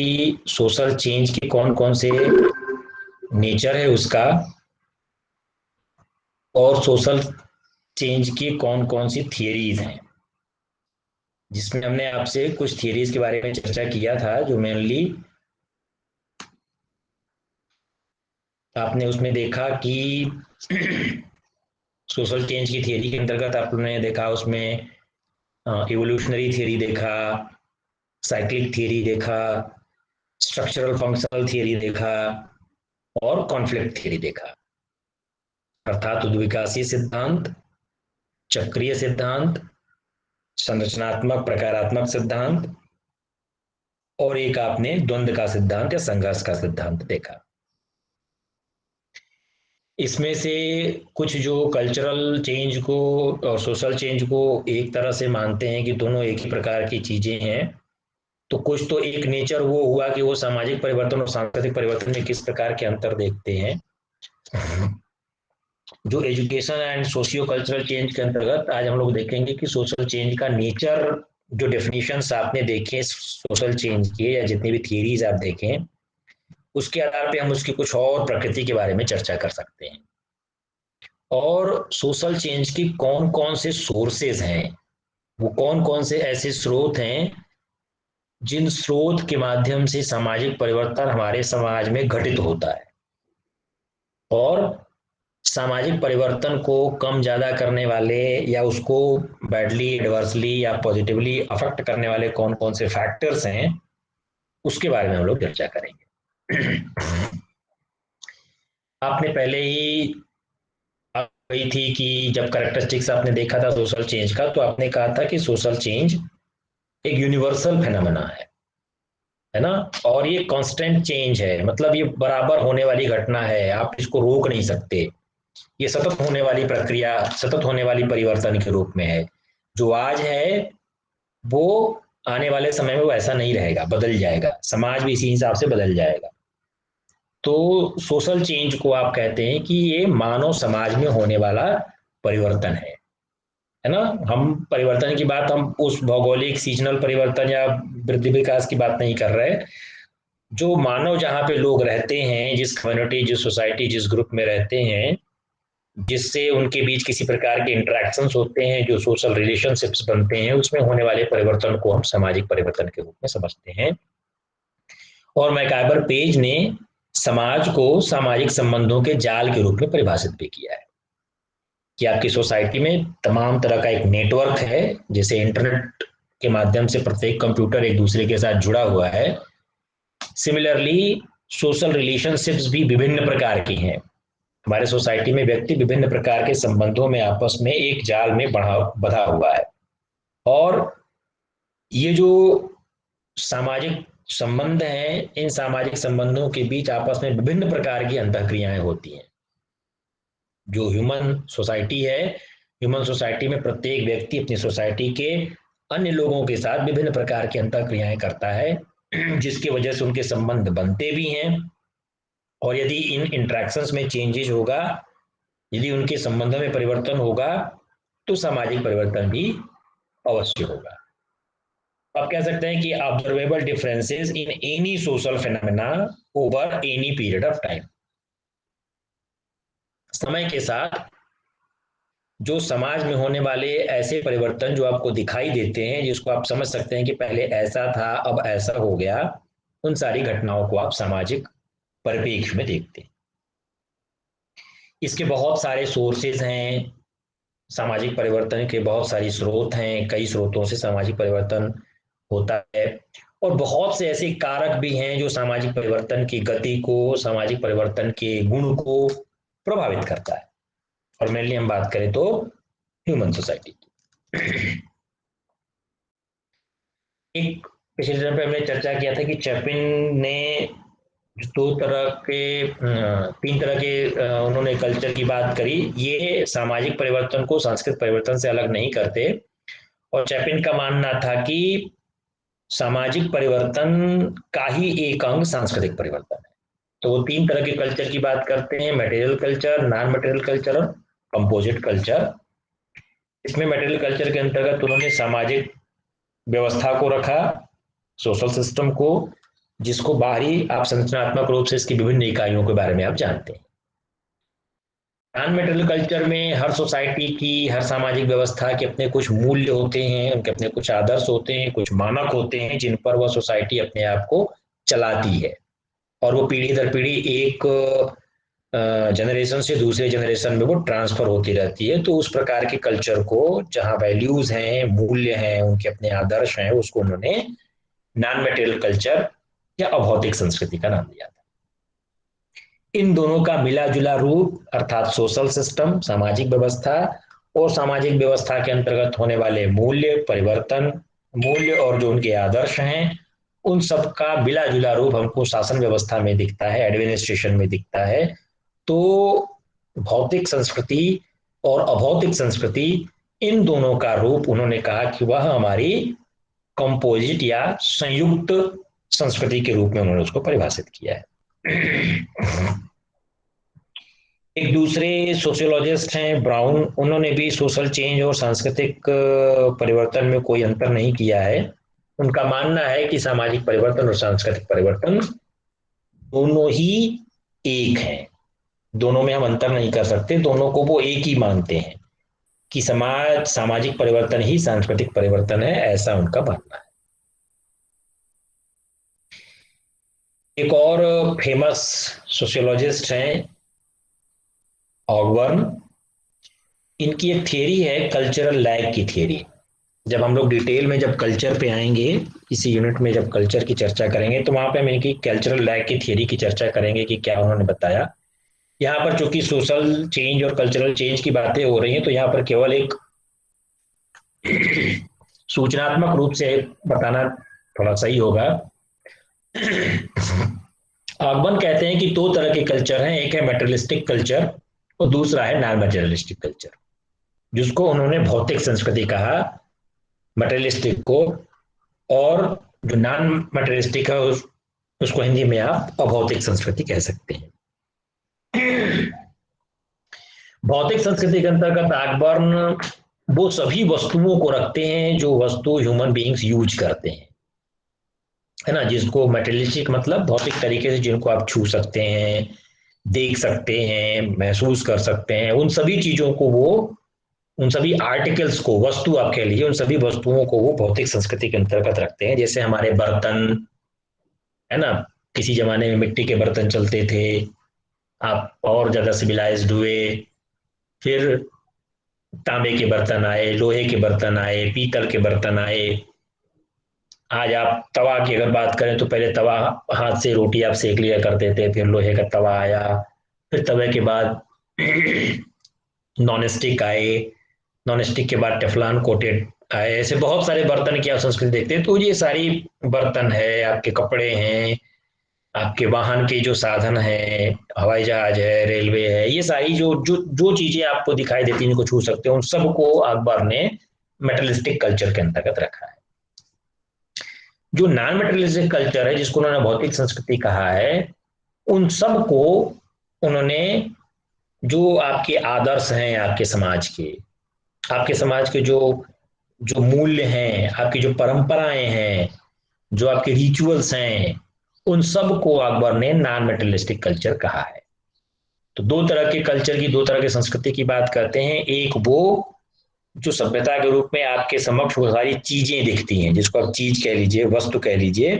कि social change के कौन कौन से नेचर है उसका, और सोशल चेंज की कौन कौन सी थियरीज हैं, जिसमें हमने आपसे कुछ थियरीज के बारे में चर्चा किया था, जो मेनली आपने उसमें देखा कि सोशल चेंज की थियरी के अंतर्गत आपने देखा उसमें इवोल्यूशनरी थियरी देखा, साइक्लिक थियरी देखा, स्ट्रक्चरल फंक्शनल थियरी देखा और कॉन्फ्लिक्ट थियरी देखा। अर्थात उद्विकासी सिद्धांत, चक्रीय सिद्धांत, संरचनात्मक प्रकारात्मक सिद्धांत और एक आपने द्वंद्व का सिद्धांत या संघर्ष का सिद्धांत देखा। इसमें से कुछ जो कल्चरल चेंज को और सोशल चेंज को एक तरह से मानते हैं कि दोनों एक ही प्रकार की चीजें हैं, तो कुछ तो एक नेचर वो हुआ कि वो सामाजिक परिवर्तन और सांस्कृतिक परिवर्तन में किस प्रकार के अंतर देखते हैं। जो education and socio cultural change के अंतर्गत आज हम लोग देखेंगे कि सोशल चेंज का नेचर, जो डेफिनेशंस आपने देखे सोशल चेंज के या जितनी भी थियरीज आप देखें, उसके आधार पे हम उसकी कुछ और प्रकृति के बारे में चर्चा कर सकते हैं। और सोशल चेंज की कौन कौन से सोर्सेज हैं, वो कौन कौन से ऐसे स्रोत हैं जिन स्रोत के माध्यम से सामाजिक परिवर्तन हमारे समाज में घटित होता है, और सामाजिक परिवर्तन को कम ज्यादा करने वाले या उसको बैडली एडवर्सली या पॉजिटिवली अफेक्ट करने वाले कौन कौन से फैक्टर्स हैं, उसके बारे में हम लोग चर्चा करेंगे। आपने पहले ही गई थी कि जब कैरेक्टरिस्टिक्स आपने देखा था सोशल चेंज का, तो आपने कहा था कि सोशल चेंज एक यूनिवर्सल फेनोमेना है ना, और ये कांस्टेंट चेंज है, मतलब ये बराबर होने वाली घटना है, आप इसको रोक नहीं सकते। ये सतत होने वाली प्रक्रिया, सतत होने वाली परिवर्तन के रूप में है। जो आज है वो आने वाले समय में वो ऐसा नहीं रहेगा, बदल जाएगा, समाज भी इसी हिसाब से बदल जाएगा। तो सोशल चेंज को आप कहते हैं कि ये मानव समाज में होने वाला परिवर्तन है ना। हम परिवर्तन की बात हम उस भौगोलिक सीजनल परिवर्तन या वृद्धि विकास की बात नहीं कर रहे। जो मानव जहाँ पे लोग रहते हैं, जिस कम्युनिटी, जिस सोसाइटी, जिस ग्रुप में रहते हैं, जिससे उनके बीच किसी प्रकार के इंटरेक्शंस होते हैं, जो सोशल रिलेशनशिप्स बनते हैं, उसमें होने वाले परिवर्तन को हम सामाजिक परिवर्तन के रूप में समझते हैं। और मैकाइबर पेज ने समाज को सामाजिक संबंधों के जाल के रूप में परिभाषित भी किया है कि आपकी सोसाइटी में तमाम तरह का एक नेटवर्क है, जैसे इंटरनेट के माध्यम से प्रत्येक कंप्यूटर एक दूसरे के साथ जुड़ा हुआ है। सिमिलरली सोशल रिलेशनशिप्स भी विभिन्न प्रकार की हैं। हमारे सोसाइटी में व्यक्ति विभिन्न प्रकार के संबंधों में आपस में एक जाल में बंधा हुआ है, और ये जो सामाजिक संबंध हैं, इन सामाजिक संबंधों के बीच आपस में विभिन्न प्रकार की अंतःक्रियाएं होती हैं। जो ह्यूमन सोसाइटी है, ह्यूमन सोसाइटी में प्रत्येक व्यक्ति अपनी सोसाइटी के अन्य लोगों के साथ विभिन्न प्रकार की अंतःक्रियाएं करता है, जिसकी वजह से उनके संबंध बनते भी हैं। और यदि इन इंट्रैक्शंस में चेंजेस होगा, यदि उनके संबंधों में परिवर्तन होगा, तो सामाजिक परिवर्तन भी अवश्य होगा। आप कह सकते हैं कि observable differences in any social phenomena over any period of time. समय के साथ जो समाज में होने वाले ऐसे परिवर्तन जो आपको दिखाई देते हैं, जिसको आप समझ सकते हैं कि पहले ऐसा था अब ऐसा हो गया, उन सारी घटनाओं को आप सामाजिक परिप्रेक्ष्य में देखते हैं। इसके बहुत सारे सोर्सेज हैं, सामाजिक परिवर्तन के बहुत सारी स्रोत हैं, कई स्रोतों से सामाजिक परिवर्तन होता है। और बहुत से ऐसे कारक भी हैं जो सामाजिक परिवर्तन की गति को, सामाजिक परिवर्तन के गुण को प्रभावित करता है। और मेनली हम बात करें तो ह्यूमन सोसाइटी की। एक पिछले दिन पे हमने चर्चा किया था कि चैपिन ने दो तरह के, तीन तरह के उन्होंने कल्चर की बात करी। ये सामाजिक परिवर्तन को सांस्कृतिक परिवर्तन से अलग नहीं करते, और चैपिन का मानना था कि सामाजिक परिवर्तन का ही एक अंग सांस्कृतिक परिवर्तन है। तो वो तीन तरह के कल्चर की बात करते हैं: material culture, non material culture और कंपोजिट कल्चर। इसमें मटेरियल कल्चर के अंतर्गत उन्होंने सामाजिक व्यवस्था को रखा, सोशल सिस्टम को, जिसको बाहरी आप संरचनात्मक रूप से इसकी विभिन्न इकाइयों के बारे में आप जानते हैं। नॉन मेटेरियल कल्चर में हर सोसाइटी की, हर सामाजिक व्यवस्था के अपने कुछ मूल्य होते हैं, उनके अपने कुछ आदर्श होते हैं, कुछ मानक होते हैं जिन पर वह सोसाइटी अपने आप को चलाती है, और वो पीढ़ी दर पीढ़ी एक जनरेशन से दूसरे जनरेशन में वो ट्रांसफर होती रहती है। तो उस प्रकार के कल्चर को, जहाँ वैल्यूज हैं, मूल्य हैं, उनके अपने आदर्श हैं, उसको उन्होंने नॉन मेटेरियल कल्चर या अभौतिक संस्कृति का नाम दिया था। इन दोनों का मिला जुला रूप अर्थात सोशल सिस्टम, सामाजिक व्यवस्था, और सामाजिक व्यवस्था के अंतर्गत होने वाले मूल्य परिवर्तन, मूल्य और जो उनके आदर्श हैं, उन सब का मिला जुला रूप हमको शासन व्यवस्था में दिखता है, एडमिनिस्ट्रेशन में दिखता है। तो भौतिक संस्कृति और अभौतिक संस्कृति, इन दोनों का रूप उन्होंने कहा कि वह हमारी कंपोजिट या संयुक्त संस्कृति के रूप में उन्होंने उसको परिभाषित किया है। एक दूसरे सोशियोलॉजिस्ट हैं ब्राउन, उन्होंने भी सोशल चेंज और सांस्कृतिक परिवर्तन में कोई अंतर नहीं किया है। उनका मानना है कि सामाजिक परिवर्तन और सांस्कृतिक परिवर्तन दोनों ही एक हैं, दोनों में हम अंतर नहीं कर सकते, दोनों को वो एक ही मानते हैं कि सामाजिक परिवर्तन ही सांस्कृतिक परिवर्तन है, ऐसा उनका मानना है। एक और फेमस सोशियोलॉजिस्ट हैं ऑगबर्न, इनकी एक थियरी है कल्चरल लैग की थियरी। जब हम लोग डिटेल में जब कल्चर पे आएंगे, इसी यूनिट में जब कल्चर की चर्चा करेंगे, तो वहां पे हम इनकी कल्चरल लैग की थियरी की चर्चा करेंगे कि क्या उन्होंने बताया। यहाँ पर चूंकि सोशल चेंज और कल्चरल चेंज की बातें हो रही हैं, तो यहाँ पर केवल एक सूचनात्मक रूप से बताना थोड़ा सही होगा। ऑगबर्न कहते हैं कि दो तरह के कल्चर हैं, एक है मेटेरियलिस्टिक कल्चर और दूसरा है नॉन मेटेरियलिस्टिक कल्चर, जिसको उन्होंने भौतिक संस्कृति कहा, मटेरियलिस्टिक को, और जो नॉन मटेरियलिस्टिक है उसको हिंदी में आप अभौतिक संस्कृति कह सकते हैं। भौतिक संस्कृति के अंतर्गत ऑगबर्न वो सभी वस्तुओं को रखते हैं जो वस्तु ह्यूमन बीइंग्स यूज करते हैं, है ना, जिसको मटेरियलिस्टिक मतलब भौतिक तरीके से जिनको आप छू सकते हैं, देख सकते हैं, महसूस कर सकते हैं, उन सभी चीजों को वो, उन सभी आर्टिकल्स को, वस्तु आप कह लीजिए, उन सभी वस्तुओं को वो भौतिक संस्कृति के अंतर्गत रखते हैं। जैसे हमारे बर्तन, है ना, किसी जमाने में मिट्टी के बर्तन चलते थे, आप और ज्यादा सिविलाइज्ड हुए, फिर तांबे के बर्तन आए, लोहे के बर्तन आए, पीतल के बर्तन आए। आज आप तवा की अगर बात करें तो पहले तवा, हाथ से रोटी आप सेक लिया करते थे, फिर लोहे का तवा आया, फिर तवे के बाद नॉन स्टिक आए, नॉन स्टिक के बाद टेफलॉन कोटेड आए। ऐसे बहुत सारे बर्तन की आप संस्कृति देखते हैं। तो ये सारी बर्तन है, आपके कपड़े हैं, आपके वाहन के जो साधन है, हवाई जहाज है, रेलवे है, ये सारी जो जो जो चीजें आपको दिखाई देती हैं, जिनको छू सकते हो, उन सबको अकबर ने मेटलिस्टिक कल्चर के अंतर्गत रखा है। जो नॉन मेटेरियलिस्टिक कल्चर है, जिसको उन्होंने भौतिक संस्कृति कहा है, उन सब को उन्होंने, जो आपके आदर्श हैं, आपके समाज के जो जो मूल्य हैं, आपकी जो परंपराएं हैं, जो आपके रिचुअल्स हैं, उन सब को अकबर ने नॉन मेटेरियलिस्टिक कल्चर कहा है। तो दो तरह के कल्चर की, दो तरह की संस्कृति की बात करते हैं। एक वो जो सभ्यता के रूप में आपके समक्ष वो सारी चीजें दिखती हैं, जिसको आप चीज कह लीजिए, वस्तु कह लीजिए,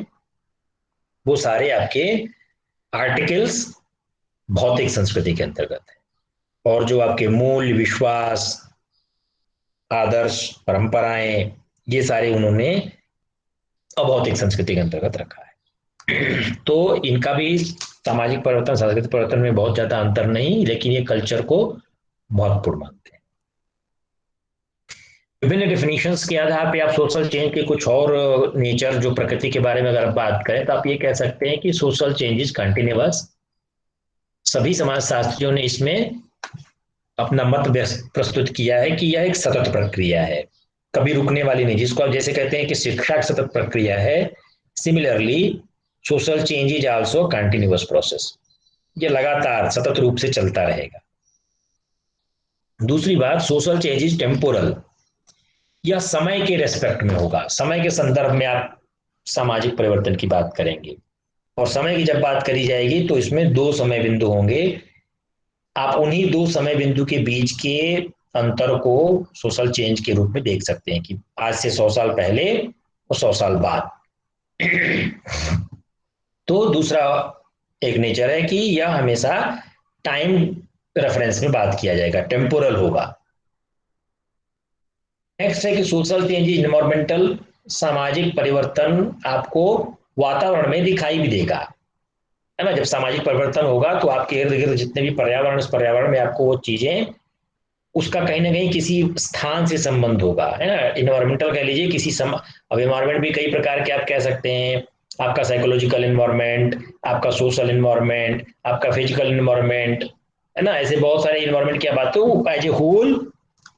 वो सारे आपके आर्टिकल्स भौतिक संस्कृति के अंतर्गत है। और जो आपके मूल, विश्वास, आदर्श, परंपराएं, ये सारे उन्होंने अभौतिक संस्कृति के अंतर्गत रखा है। तो इनका भी सामाजिक परिवर्तन, सांस्कृतिक परिवर्तन में बहुत ज्यादा अंतर नहीं, लेकिन ये कल्चर को महत्वपूर्ण मानते हैं। विभिन्न डेफिनेशंस के आधार पे आप सोशल चेंज के कुछ और नेचर, जो प्रकृति के बारे में अगर आप बात करें, तो आप ये कह सकते हैं कि सोशल चेंज इज कंटिन्यूअस। सभी समाजशास्त्रियों ने इसमें अपना मत प्रस्तुत किया है कि यह एक सतत प्रक्रिया है, कभी रुकने वाली नहीं, जिसको आप जैसे कहते हैं कि शिक्षा एक सतत प्रक्रिया है, similarly social change is also continuous process, ये लगातार सतत रूप से चलता रहेगा। दूसरी बात, सोशल चेंज इज टेम्पोरल, यह समय के रेस्पेक्ट में होगा, समय के संदर्भ में आप सामाजिक परिवर्तन की बात करेंगे। और समय की जब बात करी जाएगी तो इसमें दो समय बिंदु होंगे। आप उन्हीं दो समय बिंदु के बीच के अंतर को सोशल चेंज के रूप में देख सकते हैं कि आज से 100 साल पहले और 100 साल बाद। तो दूसरा एक नेचर है कि यह हमेशा टाइम रेफरेंस में बात किया जाएगा, टेम्पोरल होगा। नेक्स्ट है कि सोशल चेंज इन्वायरमेंटल, सामाजिक परिवर्तन आपको वातावरण में दिखाई भी देगा, है ना। जब सामाजिक परिवर्तन होगा तो आपके इर्द गिर्द जितने भी पर्यावरण, उस पर्यावरण में आपको वो चीजें, उसका कहीं ना कहीं किसी स्थान से संबंध होगा, है ना। इन्वायरमेंटल कह लीजिए किसी अब इन्वायरमेंट भी कई प्रकार के आप कह सकते हैं। आपका साइकोलॉजिकल इन्वायरमेंट, आपका सोशल इन्वायरमेंट, आपका फिजिकल इन्वायरमेंट, है ना। ऐसे बहुत सारे इन्वायरमेंट की बात हो, as a whole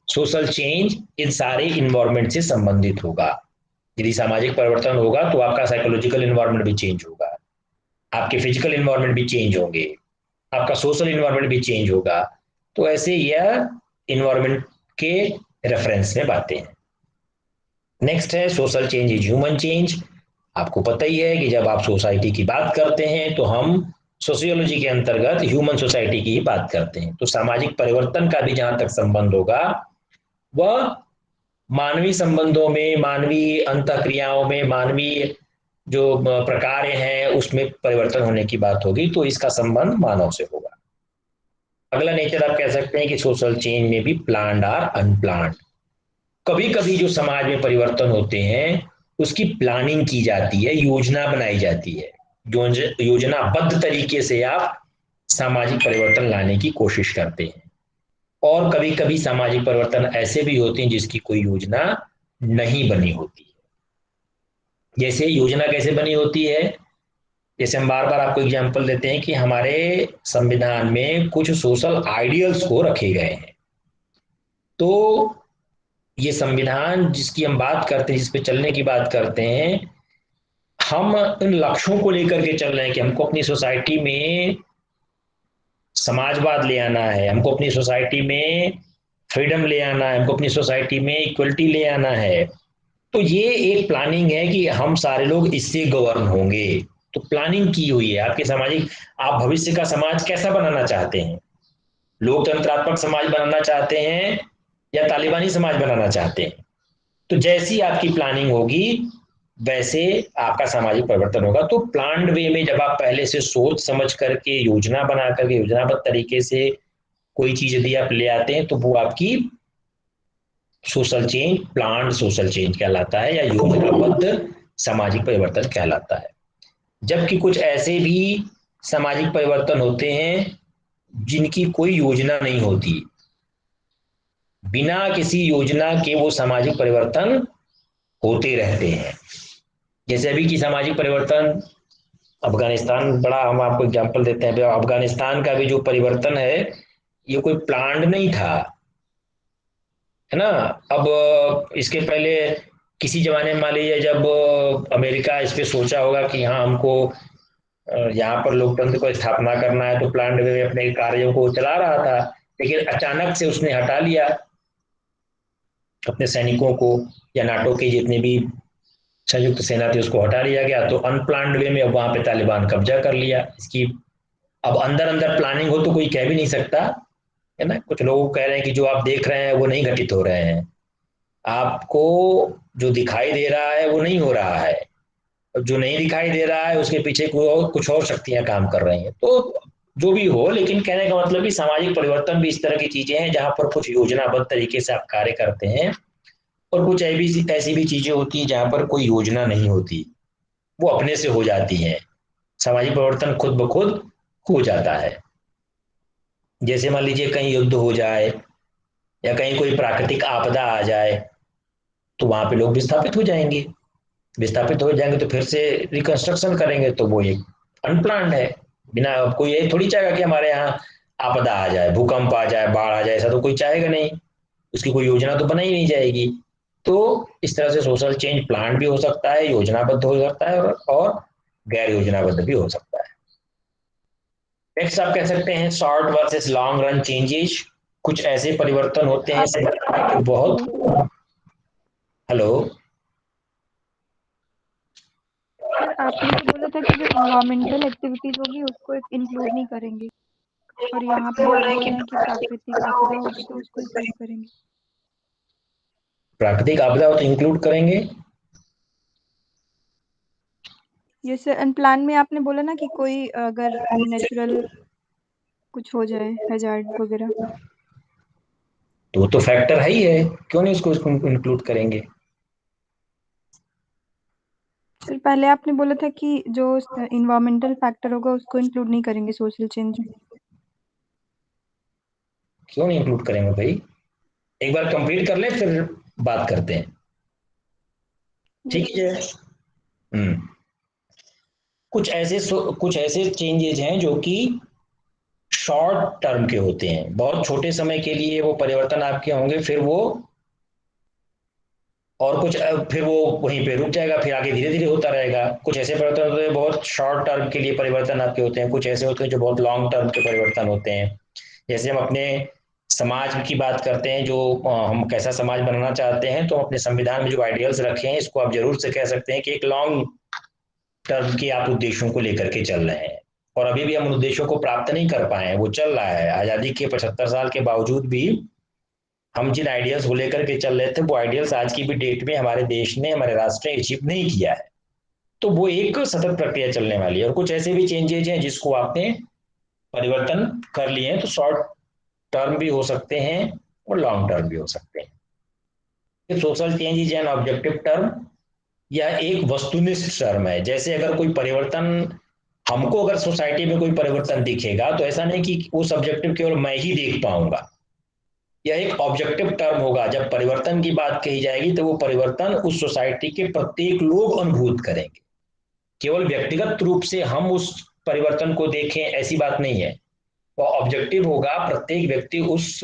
social change इन सारे इन्वायरमेंट से संबंधित होगा। यदि सामाजिक परिवर्तन होगा तो आपका साइकोलॉजिकल इन्वायरमेंट भी चेंज होगा, आपके फिजिकल इन्वायरमेंट भी चेंज होंगे, आपका सोशल इन्वायरमेंट भी चेंज होगा। तो ऐसे यह इन्वायरमेंट के रेफरेंस में बातें हैं। नेक्स्ट है social change is human change. आपको पता ही है कि जब आप सोसाइटी की बात करते हैं तो हम सोशियोलॉजी के अंतर्गत ह्यूमन सोसाइटी की ही बात करते हैं। तो सामाजिक परिवर्तन का भी जहां तक संबंध होगा वह मानवीय संबंधों में, मानवीय अंतःक्रियाओं में, मानवीय जो प्रकार हैं उसमें परिवर्तन होने की बात होगी। तो इसका संबंध मानव से होगा। अगला नेचर आप कह सकते हैं कि सोशल चेंज में भी प्लान्ड और अनप्लान्ड। कभी कभी जो समाज में परिवर्तन होते हैं उसकी प्लानिंग की जाती है, योजना बनाई जाती है। योजनाबद्ध तरीके से आप सामाजिक परिवर्तन लाने की कोशिश करते हैं। और कभी कभी सामाजिक परिवर्तन ऐसे भी होते हैं जिसकी कोई योजना नहीं बनी होती है। जैसे योजना कैसे बनी होती है, जैसे हम बार बार आपको एग्जांपल देते हैं कि हमारे संविधान में कुछ सोशल आइडियल्स को रखे गए हैं। तो ये संविधान जिसकी हम बात करते हैं, जिस पे चलने की बात करते हैं, हम इन लक्ष्यों को लेकर के चल रहे हैं कि हमको अपनी सोसाइटी में समाजवाद ले आना है, हमको अपनी सोसाइटी में फ्रीडम ले आना है, हमको अपनी सोसाइटी में इक्वलिटी ले आना है। तो ये एक प्लानिंग है कि हम सारे लोग इससे गवर्न होंगे। तो प्लानिंग की हुई है आपके सामाजिक, आप भविष्य का समाज कैसा बनाना चाहते हैं, लोकतंत्रात्मक समाज बनाना चाहते हैं या तालिबानी समाज बनाना चाहते हैं। तो जैसी आपकी प्लानिंग होगी वैसे आपका सामाजिक परिवर्तन होगा। तो प्लान्ड वे में जब आप पहले से सोच समझ करके योजना बना करके योजनाबद्ध तरीके से कोई चीज यदि आप ले आते हैं तो वो आपकी social change, planned social change कहलाता है या योजनाबद्ध सामाजिक परिवर्तन कहलाता है। जबकि कुछ ऐसे भी सामाजिक परिवर्तन होते हैं जिनकी कोई योजना नहीं होती, बिना किसी योजना के वो सामाजिक परिवर्तन होते रहते हैं। जैसे अभी की सामाजिक परिवर्तन अफगानिस्तान, बड़ा हम आपको एग्जांपल देते हैं, अफगानिस्तान का भी जो परिवर्तन है ये कोई प्लान्ड नहीं था, है ना। अब इसके पहले किसी जमाने में मान लीजिए जब अमेरिका इस पे सोचा होगा कि हाँ हमको यहाँ पर लोकतंत्र को स्थापना करना है, तो प्लान्ड वे में अपने कार्यों को चला रहा था। लेकिन अचानक से उसने हटा लिया अपने सैनिकों को, या नाटो के जितने भी संयुक्त सेना थी उसको हटा लिया गया। तो अनप्लान्ड वे में अब वहां पे तालिबान कब्जा कर लिया इसकी। अब अंदर अंदर प्लानिंग हो तो कोई कह भी नहीं सकता, है ना। कुछ लोग कह रहे हैं कि जो आप देख रहे हैं वो नहीं घटित हो रहे हैं, आपको जो दिखाई दे रहा है वो नहीं हो रहा है, और जो नहीं दिखाई दे रहा है उसके पीछे कुछ और शक्तियां काम कर रही हैं। तो जो भी हो, लेकिन कहने का मतलब कि सामाजिक परिवर्तन भी इस तरह की चीजें हैं जहां पर कुछ योजनाबद्ध तरीके से आप कार्य करते हैं, और कुछ ऐसी भी चीजें होती हैं जहां पर कोई योजना नहीं होती, वो अपने से हो जाती हैं। सामाजिक परिवर्तन खुद ब खुद हो जाता है। जैसे मान लीजिए कहीं युद्ध हो जाए या कहीं कोई प्राकृतिक आपदा आ जाए तो वहां पे लोग विस्थापित हो जाएंगे। विस्थापित हो जाएंगे तो फिर से रिकंस्ट्रक्शन करेंगे, तो वो एक अनप्लान्ड है। बिना, अब कोई ये थोड़ी चाहेगा कि हमारे यहाँ आपदा आ जाए, भूकंप आ जाए, बाढ़ आ जाए, ऐसा तो कोई चाहेगा नहीं। उसकी कोई योजना तो बनाई नहीं जाएगी। तो इस तरह से सोशल चेंज प्लान भी हो सकता है, योजनाबद्ध हो सकता है, और गैर योजनाबद्ध भी हो सकता है। नेक्स्ट आप कह सकते हैं short versus long run changes. कुछ ऐसे परिवर्तन होते हैं समय के बहुत, हेलो, आपने तो बोला था कि जो इन्वायरमेंटल एक्टिविटीज होगी उसको इंक्लूड नहीं करेंगे, और यहाँ पे आप बोल रहे हैं कि प्राकृतिक आपदा होगी तो उसको इंक्लूड करेंगे। प्राकृतिक आपदा हो तो इंक्लूड करेंगे। ये सर, एंड प्लान में आपने बोला ना कि कोई अगर नेचुरल कुछ हो जाए, हैजार्ड वगैरह। तो वो तो फैक्टर है ही है, क्यों नहीं उसको इंक्लूड करेंगे। सर पहले आपने बोला था कि जो इन्वायरमेंटल फैक्टर होगा उसको इंक्लूड नहीं करेंगे सोशल चेंज में। क्यों नहीं इंक्लूड करेंगे भाई, एक बार कंप्लीट कर ले फिर बात करते हैं। ठीक है। हम्म। कुछ ऐसे चेंजेज हैं जो कि शॉर्ट टर्म के होते हैं, बहुत छोटे समय के लिए वो परिवर्तन आपके होंगे, फिर वो और कुछ फिर वो वहीं पे रुक जाएगा, फिर आगे धीरे धीरे होता रहेगा। कुछ ऐसे परिवर्तन होते हैं बहुत शॉर्ट टर्म के लिए परिवर्तन आपके होते हैं, कुछ ऐसे होते हैं जो बहुत लॉन्ग टर्म के परिवर्तन होते हैं। जैसे हम अपने समाज की बात करते हैं, जो हम कैसा समाज बनाना चाहते हैं, तो हम अपने संविधान में जो आइडियल्स रखे हैं, इसको आप जरूर से कह सकते हैं कि एक लॉन्ग टर्म के आप उद्देश्यों को लेकर के चल रहे हैं। और अभी भी हम उन उद्देश्यों को प्राप्त नहीं कर पाए हैं, वो चल रहा है। आजादी के 75 साल के बावजूद भी हम जिन आइडियल्स को लेकर के चल रहे थे, वो आइडियल्स आज की भी डेट में हमारे देश ने, हमारे राष्ट्र ने अचीव नहीं किया है। तो वो एक सतत प्रक्रिया चलने वाली है। और कुछ ऐसे भी चेंजेज हैं जिसको आपने परिवर्तन कर लिए हैं, तो शॉर्ट टर्म भी हो सकते हैं और लॉन्ग टर्म भी हो सकते हैं। Social change is an objective term, यह एक वस्तुनिष्ठ टर्म है। जैसे अगर कोई परिवर्तन, हमको अगर सोसाइटी में कोई परिवर्तन दिखेगा, तो ऐसा नहीं कि वो सब्जेक्टिव केवल मैं ही देख पाऊंगा, यह एक ऑब्जेक्टिव टर्म होगा। जब परिवर्तन की बात कही जाएगी तो वो परिवर्तन उस सोसाइटी के प्रत्येक लोग अनुभूत करेंगे। केवल व्यक्तिगत रूप से हम उस परिवर्तन को देखें ऐसी बात नहीं है, वो ऑब्जेक्टिव होगा। प्रत्येक व्यक्ति उस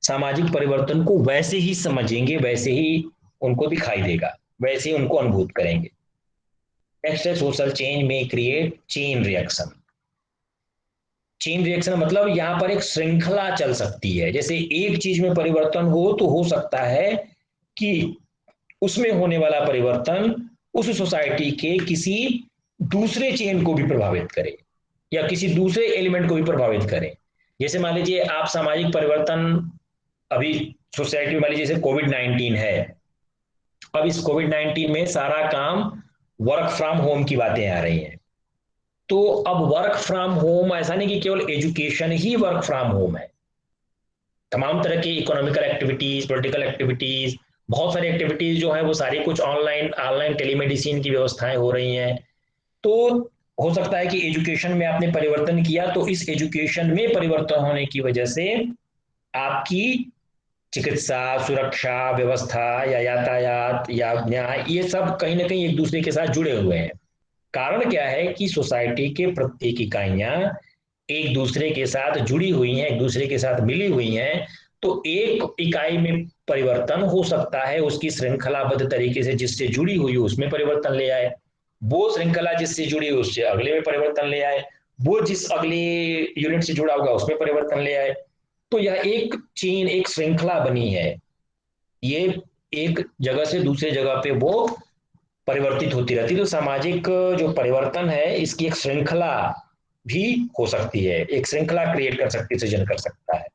सामाजिक परिवर्तन को वैसे ही समझेंगे, वैसे ही उनको दिखाई देगा, वैसे ही उनको अनुभूत करेंगे। नेक्स्ट है सोशल चेंज में create chain reaction. Chain reaction मतलब यहां पर एक श्रृंखला चल सकती है। जैसे एक चीज में परिवर्तन हो तो हो सकता है कि उसमें होने वाला परिवर्तन उस सोसाइटी के किसी दूसरे चेन को भी प्रभावित करे, या किसी दूसरे एलिमेंट को भी प्रभावित करे। जैसे मान लीजिए आप सामाजिक परिवर्तन अभी सोसाइटी में, मान लीजिए जैसे कोविड 19 है, अब इस कोविड 19 में सारा काम वर्क फ्रॉम होम की बातें आ रही हैं। तो अब वर्क फ्रॉम होम ऐसा नहीं कि केवल education he work from home है, तमाम तरह की इकोनॉमिकल एक्टिविटीज, पॉलिटिकल एक्टिविटीज, बहुत सारी एक्टिविटीज जो है वो सारी कुछ ऑनलाइन ऑनलाइन टेलीमेडिसिन की व्यवस्थाएं हो रही हैं। तो हो सकता है कि एजुकेशन में आपने परिवर्तन किया, तो इस एजुकेशन में परिवर्तन होने की वजह से आपकी चिकित्सा, सुरक्षा व्यवस्था या यातायात या न्याय, ये सब कहीं ना कहीं एक दूसरे के साथ जुड़े हुए हैं। कारण क्या है कि सोसाइटी के प्रत्येक इकाइयां एक दूसरे के साथ जुड़ी हुई हैं, एक दूसरे के साथ मिली हुई हैं। तो एक इकाई में परिवर्तन हो सकता है, उसकी श्रृंखलाबद्ध तरीके से जिससे जुड़ी हुई उसमें परिवर्तन ले आए, वो श्रृंखला जिससे जुड़ी हुई उससे अगले में परिवर्तन ले आए, वो जिस अगले यूनिट से जुड़ा होगा उसमें परिवर्तन ले आए। तो यह एक चेन, एक श्रृंखला बनी है। ये एक जगह से दूसरे जगह पे वो परिवर्तित होती रहती है। तो सामाजिक जो परिवर्तन है इसकी एक श्रृंखला भी हो सकती है, एक श्रृंखला क्रिएट कर सकती है, सृजन कर सकता है।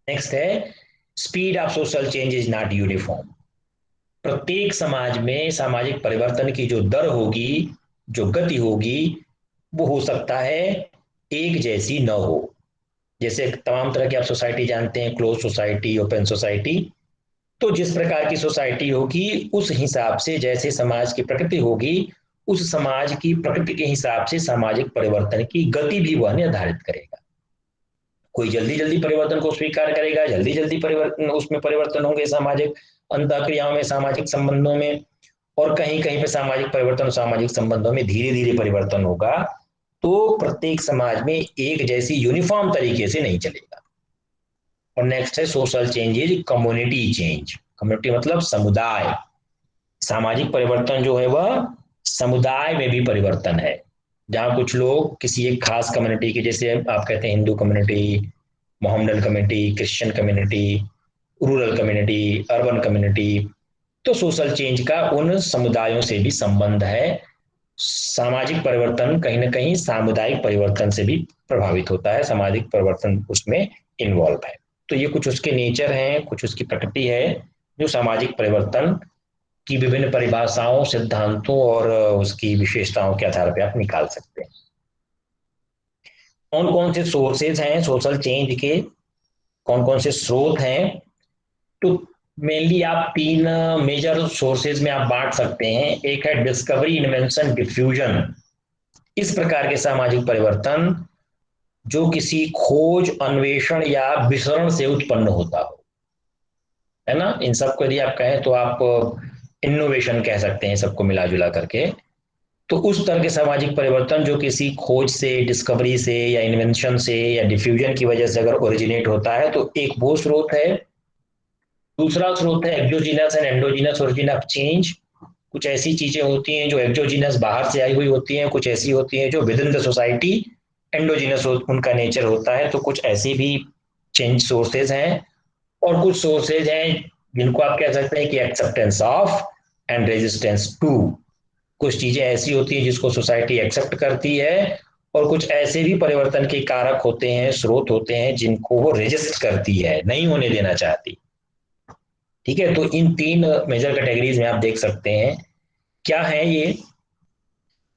नेक्स्ट है speed of social change is not uniform. प्रत्येक समाज में सामाजिक परिवर्तन की जो दर होगी, जो गति होगी, वो हो सकता है एक जैसी न हो। जैसे तमाम तरह की आप सोसाइटी जानते हैं, क्लोज सोसाइटी, ओपन सोसाइटी। तो जिस प्रकार की सोसाइटी होगी उस हिसाब से, जैसे समाज की प्रकृति होगी, उस समाज की प्रकृति के हिसाब से सामाजिक परिवर्तन की गति भी वह निर्धारित करेगा। कोई जल्दी जल्दी परिवर्तन को स्वीकार करेगा, जल्दी जल्दी परिवर्तन, उसमें परिवर्तन होंगे सामाजिक अंतःक्रियाओं में, सामाजिक संबंधों में। और कहीं कहीं पे सामाजिक परिवर्तन सामाजिक संबंधों में धीरे धीरे परिवर्तन होगा। तो प्रत्येक समाज में एक जैसी यूनिफॉर्म तरीके से नहीं चलेगा। और नेक्स्ट है social change is community change. Community मतलब समुदाय। सामाजिक परिवर्तन जो है वह समुदाय में भी परिवर्तन है, जहां कुछ लोग किसी एक खास कम्युनिटी के, जैसे आप कहते हैं Hindu community, Mohammedan community, Christian community, rural community, urban community. तो सोशल चेंज का उन समुदायों से भी संबंध है सामाजिक परिवर्तन कहीं ना कहीं सामुदायिक परिवर्तन से भी प्रभावित होता है, सामाजिक परिवर्तन उसमें इन्वॉल्व है। तो ये कुछ उसके नेचर हैं, कुछ उसकी प्रकृति है, जो सामाजिक परिवर्तन की विभिन्न परिभाषाओं, सिद्धांतों और उसकी विशेषताओं के आधार पर आप निकाल सकते हैं। कौन कौन से सोर्सेज हैं सोशल चेंज के, कौन कौन से स्रोत हैं? तो मेनली आप तीन मेजर सोर्सेज में आप बांट सकते हैं। एक है डिस्कवरी, इन्वेंशन, डिफ्यूजन। इस प्रकार के सामाजिक परिवर्तन जो किसी खोज, अन्वेषण या विसरण से उत्पन्न होता हो, है ना। इन सबको यदि आप कहें तो आप इनोवेशन कह सकते हैं, सबको मिला जुला करके। तो उस तरह के सामाजिक परिवर्तन जो किसी खोज से, डिस्कवरी से या इन्वेंशन से या डिफ्यूजन की वजह से अगर ओरिजिनेट होता है, तो एक वो स्रोत है। दूसरा स्रोत है exogenous and endogenous origin of change. कुछ ऐसी चीजें होती हैं जो एक्सोजीनस बाहर से आई हुई होती हैं, कुछ ऐसी होती हैं जो with in the society endogenous उनका नेचर होता है। तो कुछ ऐसे भी चेंज सोर्सेज हैं, और कुछ सोर्सेज हैं जिनको आप कह सकते हैं कि acceptance of and resistance to. कुछ चीजें ऐसी होती हैं जिसको सोसाइटी एक्सेप्ट करती है, और कुछ ऐसे भी परिवर्तन के कारक होते हैं, स्रोत होते हैं, जिनको वो रेजिस्ट करती है, नहीं होने देना चाहती। ठीक है, तो इन तीन मेजर कैटेगरीज में आप देख सकते हैं क्या है ये।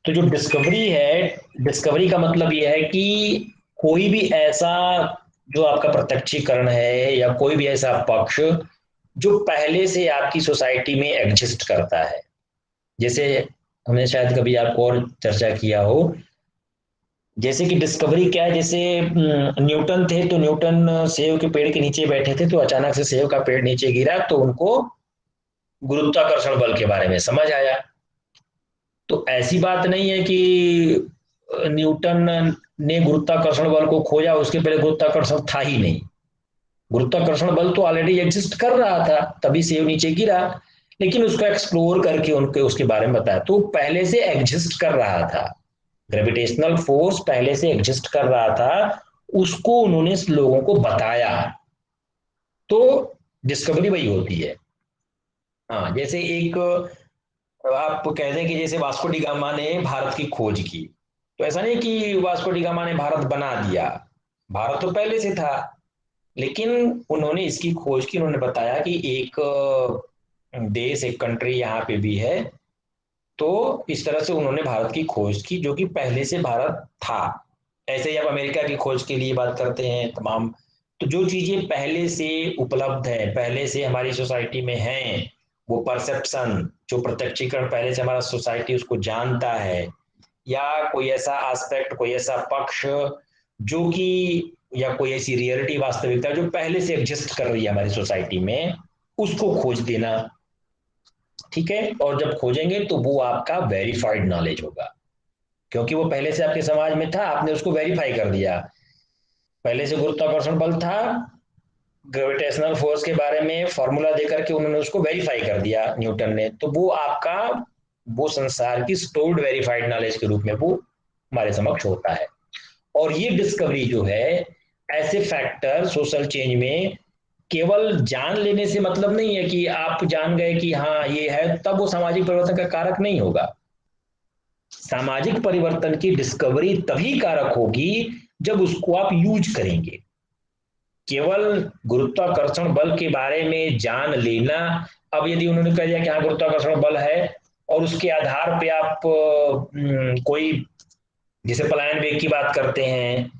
तो जो डिस्कवरी है, डिस्कवरी का मतलब ये है कि कोई भी ऐसा जो आपका प्रत्यक्षीकरण है या कोई भी ऐसा पक्ष जो पहले से आपकी सोसाइटी में एग्जिस्ट करता है। जैसे हमने शायद कभी आपको और चर्चा किया हो, जैसे कि डिस्कवरी क्या है, जैसे न्यूटन थे, तो न्यूटन सेब के पेड़ के नीचे बैठे थे, तो अचानक से सेब का पेड़ नीचे गिरा, तो उनको गुरुत्वाकर्षण बल के बारे में समझ आया। तो ऐसी बात नहीं है कि न्यूटन ने गुरुत्वाकर्षण बल को खोजा, उसके पहले गुरुत्वाकर्षण था ही नहीं। गुरुत्वाकर्षण बल तो ऑलरेडी एग्जिस्ट कर रहा था, तभी सेब नीचे गिरा, लेकिन उसको एक्सप्लोर करके उनके उसके बारे में बताया, तो पहले से एग्जिस्ट कर रहा था। ग्रेविटेशनल फोर्स पहले से एग्जिस्ट कर रहा था, उसको उन्होंने लोगों को बताया। तो डिस्कवरी वही होती है। हाँ, जैसे एक आप कह दें कि जैसे वास्को डी गामा ने भारत की खोज की, तो ऐसा नहीं कि वास्को डी गामा ने भारत बना दिया, भारत तो पहले से था, लेकिन उन्होंने इसकी खोज की, उन्होंने बताया कि एक देश, एक कंट्री यहाँ पे भी है। तो इस तरह से उन्होंने भारत की खोज की, जो कि पहले से भारत था। ऐसे ही आप अमेरिका की खोज के लिए बात करते हैं तमाम। तो जो चीजें पहले से उपलब्ध है, पहले से हमारी सोसाइटी में हैं, वो परसेप्शन, जो प्रत्यक्षीकरण पहले से हमारा सोसाइटी उसको जानता है, या कोई ऐसा एस्पेक्ट, कोई ऐसा पक्ष जो कि, या कोई ऐसी रियलिटी, वास्तविकता जो पहले से एग्जिस्ट कर रही है हमारी सोसाइटी में, उसको खोज देना। ठीक है, और जब खोजेंगे तो वो आपका वेरीफाइड नॉलेज होगा, क्योंकि वो पहले से आपके समाज में था, आपने उसको वेरीफाई कर दिया। पहले से गुरुत्वाकर्षण बल था, ग्रेविटेशनल फोर्स के बारे में फॉर्मूला देकर के उन्होंने उसको वेरीफाई कर दिया न्यूटन ने, तो वो आपका, वो संसार की स्टोर्ड वेरीफाइड नॉलेज के रूप में वो हमारे समक्ष होता है। और ये डिस्कवरी जो है, ऐसे फैक्टर सोशल चेंज में केवल जान लेने से मतलब नहीं है कि आप जान गए कि हाँ ये है, तब वो सामाजिक परिवर्तन का कारक नहीं होगा। सामाजिक परिवर्तन की डिस्कवरी तभी कारक होगी जब उसको आप यूज करेंगे। केवल गुरुत्वाकर्षण बल के बारे में जान लेना, अब यदि उन्होंने कह दिया कि हाँ गुरुत्वाकर्षण बल है, और उसके आधार पे आप कोई, जैसे पलायन वेग की बात करते हैं,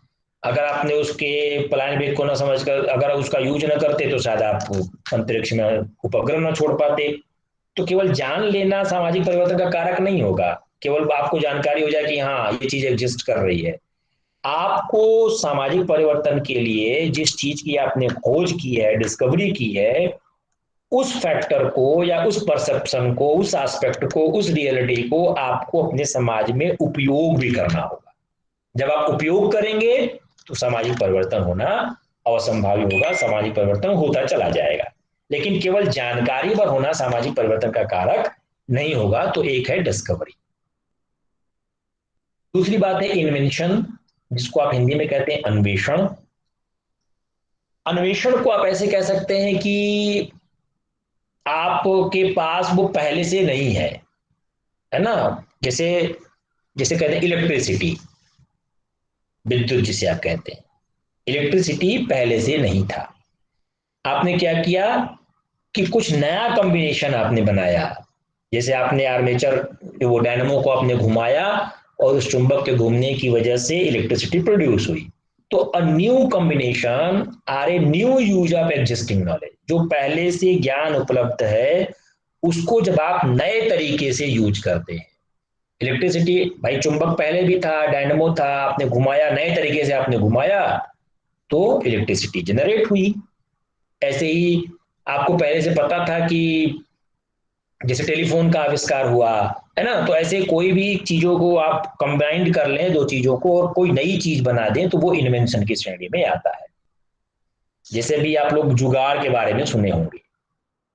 अगर आपने उसके पलायन वेग को ना समझकर अगर उसका यूज ना करते, तो शायद आप अंतरिक्ष में उपग्रह ना छोड़ पाते। तो केवल जान लेना सामाजिक परिवर्तन का कारक नहीं होगा। केवल आपको जानकारी हो जाए कि हाँ ये चीज एग्जिस्ट कर रही है, आपको सामाजिक परिवर्तन के लिए जिस चीज की आपने खोज की है, डिस्कवरी की है, उस फैक्टर को या उस परसेप्शन को, उस एस्पेक्ट को, उस रियलिटी को आपको अपने समाज में उपयोग भी करना होगा। जब आप उपयोग करेंगे तो सामाजिक परिवर्तन होना असंभावी होगा, सामाजिक परिवर्तन होता चला जाएगा। लेकिन केवल जानकारी पर होना सामाजिक परिवर्तन का कारक नहीं होगा। तो एक है डिस्कवरी। दूसरी बात है इन्वेंशन, जिसको आप हिंदी में कहते हैं अन्वेषण। अन्वेषण को आप ऐसे कह सकते हैं कि आपके पास वो पहले से नहीं है, है ना। जैसे जैसे कहते हैं इलेक्ट्रिसिटी, विद्युत जिसे आप कहते हैं, इलेक्ट्रिसिटी पहले से नहीं था। आपने क्या किया कि कुछ नया कॉम्बिनेशन आपने बनाया, जैसे आपने आर्मेचर वो डायनेमो को आपने घुमाया और उस चुंबक के घूमने की वजह से इलेक्ट्रिसिटी प्रोड्यूस हुई। तो a new combination or a new use of existing knowledge, जो पहले से ज्ञान उपलब्ध है उसको जब आप नए तरीके से यूज करते हैं। इलेक्ट्रिसिटी भाई, चुंबक पहले भी था, डायनेमो था, आपने घुमाया, नए तरीके से आपने घुमाया तो इलेक्ट्रिसिटी जनरेट हुई। ऐसे ही आपको पहले से पता था कि जैसे टेलीफोन का आविष्कार हुआ, है ना, तो ऐसे कोई भी चीजों को आप कंबाइंड कर लें, दो चीजों को, और कोई नई चीज बना दें तो वो इन्वेंशन की श्रेणी में आता है। जैसे भी आप लोग जुगाड़ के बारे में सुने होंगे,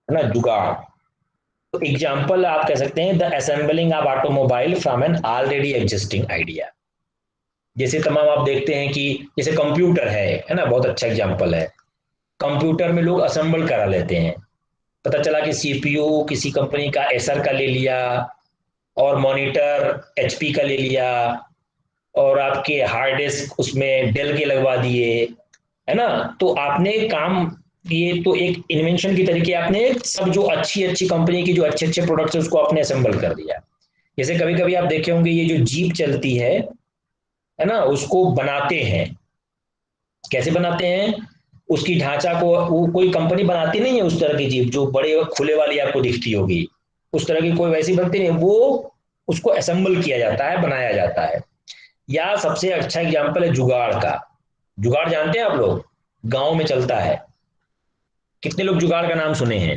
है ना, जुगाड़। तो एग्जाम्पल आप कह सकते हैं the assembling of automobile from an already existing idea. जैसे तमाम आप देखते हैं कि जैसे कंप्यूटर है ना, बहुत अच्छा एग्जाम्पल है। कंप्यूटर में लोग असेंबल करा लेते हैं, पता चला कि सीपीयू किसी कंपनी का एसर का ले लिया, और मॉनिटर एचपी का ले लिया, और आपके हार्ड डिस्क उसमें डेल के लगवा दिए, है ना। तो आपने काम, ये तो एक इन्वेंशन की तरीके आपने सब जो अच्छी अच्छी कंपनी की जो अच्छे अच्छे प्रोडक्ट्स है उसको आपने असेंबल कर दिया। जैसे कभी कभी आप देखे होंगे ये जो जीप चलती है ना, उसको बनाते हैं, कैसे बनाते हैं, उसकी ढांचा को वो कोई कंपनी बनाती नहीं है उस तरह की जीप जो बड़े खुले वाली आपको दिखती होगी, उस तरह की कोई वैसी बनती नहीं, वो उसको असेंबल किया जाता है, बनाया जाता है। या सबसे अच्छा एग्जाम्पल है जुगाड़ का। जुगाड़ जानते हैं आप लोग, गांव में चलता है, कितने लोग जुगाड़ का नाम सुने हैं?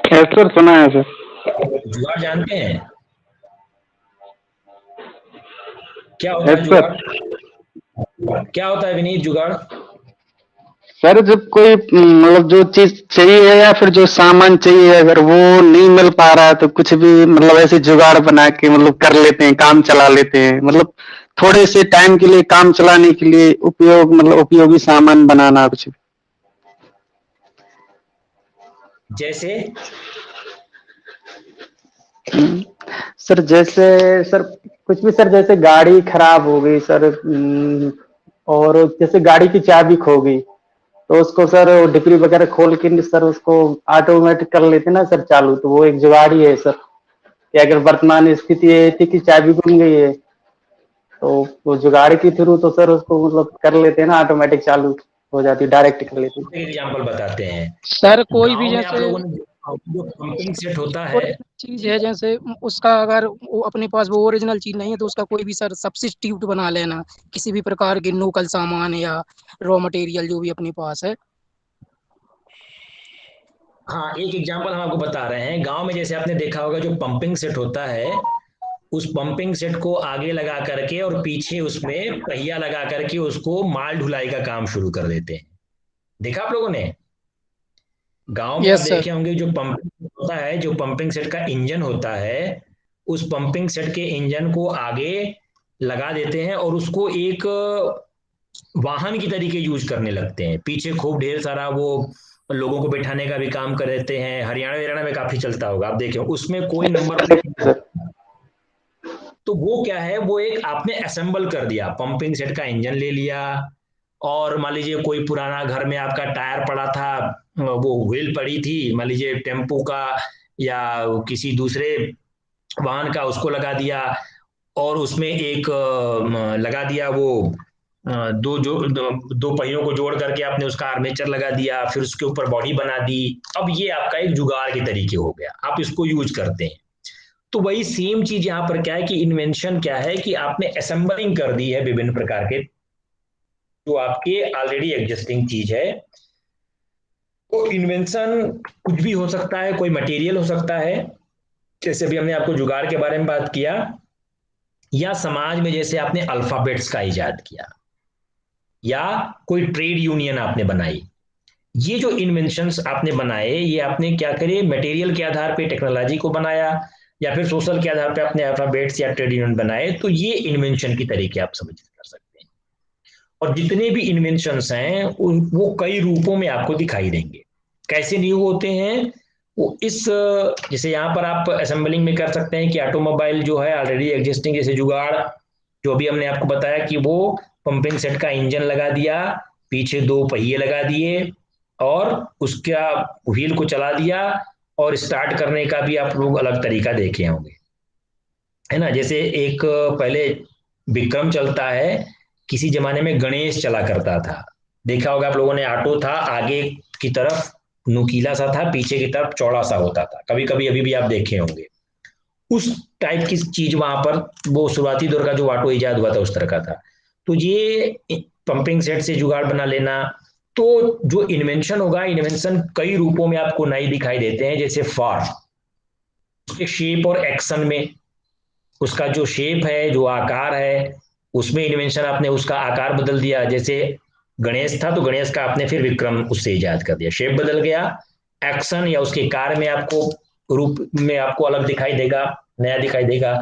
यस सर, सुना है सर। जुगाड़ जानते हैं, क्या होता है यस सर। जुगाड़? क्या होता है विनीत जुगाड़? सर जब कोई मतलब जो चीज चाहिए या फिर जो सामान चाहिए अगर वो नहीं मिल पा रहा है तो कुछ भी मतलब ऐसे जुगाड़ बना के मतलब कर लेते हैं, काम चला लेते हैं, मतलब थोड़े से टाइम के लिए काम चलाने के लिए उपयोग मतलब उपयोगी सामान बनाना कुछ भी। जैसे सर जैसे सर कुछ भी सर, जैसे गाड़ी खराब हो गई सर, और जैसे गाड़ी की चाबी खो गई तो उसको सर डिक्री वगैरह खोल के सर उसको ऑटोमेटिक कर लेते ना सर चालू, तो वो एक जुगाड़ ही है सर। कि अगर वर्तमान स्थिति ये थी कि चाबी गुम गई है तो वो जुगाड़ के थ्रू तो सर उसको मतलब कर लेते हैं ना, ऑटोमेटिक चालू हो जाती है, डायरेक्ट कर लेते हैं। एग्जाम्पल बताते हैं। सर कोई भी गांव में आप जैसे लोगों ने जो पंपिंग सेट होता है, ओरिजिनल चीज है, जैसे उसका अगर वो अपने पास वो ओरिजिनल चीज नहीं है तो उसका कोई भी सर सब्स्टिट्यूट बना लेना, किसी भी प्रकार के लोकल सामान या रॉ मटेरियल जो भी अपने पास है। हाँ एक एग्जांपल हम आपको बता रहे हैं। गांव में जैसे आपने देखा होगा जो पंपिंग सेट होता है, उस पंपिंग सेट को आगे लगा करके और पीछे उसमें पहिया लगा करके उसको माल ढुलाई का काम शुरू कर देते हैं। देखा आप लोगों ने? गांव में आप यस सर। देखे होंगे जो पंपिंग होता है, जो पंपिंग सेट का इंजन होता है, उस पंपिंग सेट के इंजन को आगे लगा देते हैं और उसको एक वाहन की तरीके यूज करने लगते हैं। पीछे खूब ढेर सारा वो लोगों को बैठाने का भी काम कर देते हैं। हरियाणा हरियाणा में काफी चलता होगा, आप देखें उसमें कोई नंबर प्लेट। सर तो वो क्या है, वो एक आपने असेंबल कर दिया, पंपिंग सेट का इंजन ले लिया, और मान लीजिए कोई पुराना घर में आपका टायर पड़ा था, वो व्हील पड़ी थी मान लीजिए टेम्पो का या किसी दूसरे वाहन का, उसको लगा दिया, और उसमें एक लगा दिया वो दो पहियों को जोड़ करके आपने उसका आर्मेचर लगा दिया, फिर उसके ऊपर बॉडी बना दी। अब ये आपका एक जुगाड़ के तरीके हो गया, आप इसको यूज करते हैं। तो वही सेम चीज यहां पर क्या है कि इन्वेंशन क्या है कि आपने असेंबलिंग कर दी है विभिन्न प्रकार के जो आपके ऑलरेडी एग्जिस्टिंग चीज है। तो इन्वेंशन कुछ भी हो सकता है, कोई मटेरियल हो सकता है, जैसे भी हमने आपको जुगाड़ के बारे में बात किया, या समाज में जैसे आपने अल्फाबेट्स का इजाद किया, या कोई ट्रेड यूनियन आपने बनाई। ये जो इन्वेंशंस आपने बनाए, ये आपने क्या करे, मटेरियल के आधार पे टेक्नोलॉजी को बनाया, या फिर सोशल के आधार पे अपने अल्फाबेट्स या ट्रेड यूनियन बनाए, तो ये इन्वेंशन की तरीके आप समझ कर सकते हैं। और जितने भी इन्वेंशंस हैं वो कई रूपों में आपको दिखाई देंगे। कैसे न्यू होते हैं, वो इस जैसे यहाँ पर आप असेंबलिंग में कर सकते हैं कि ऑटोमोबाइल जो है ऑलरेडी एग्जिस्टिंग, जैसे जुगाड़ जो अभी हमने आपको बताया कि वो पंपिंग सेट का इंजन लगा दिया, पीछे 2 पहिए लगा दिए और उसका व्हील को चला दिया, और स्टार्ट करने का भी आप लोग अलग तरीका देखे होंगे, है ना। जैसे एक पहले विक्रम चलता है, किसी जमाने में गणेश चला करता था, देखा होगा आप लोगों ने। ऑटो था, आगे की तरफ नुकीला सा था, पीछे की तरफ चौड़ा सा होता था, कभी कभी अभी भी आप देखे होंगे। उस टाइप की चीज वहां पर, वो शुरुआती दौर का जो ऑटो इजाद हुआ था उस तरह का था। तो ये पंपिंग सेट से जुगाड़ बना लेना, तो जो इन्वेंशन होगा, इन्वेंशन कई रूपों में आपको नए दिखाई देते हैं। जैसे फॉर्म, उसके शेप और एक्शन में, उसका जो शेप है, जो आकार है, उसमें इन्वेंशन, आपने उसका आकार बदल दिया। जैसे गणेश था तो गणेश का आपने फिर विक्रम उससे इजाद कर दिया, शेप बदल गया। एक्शन या उसके कार्य में आपको रूप में आपको अलग दिखाई देगा, नया दिखाई देगा।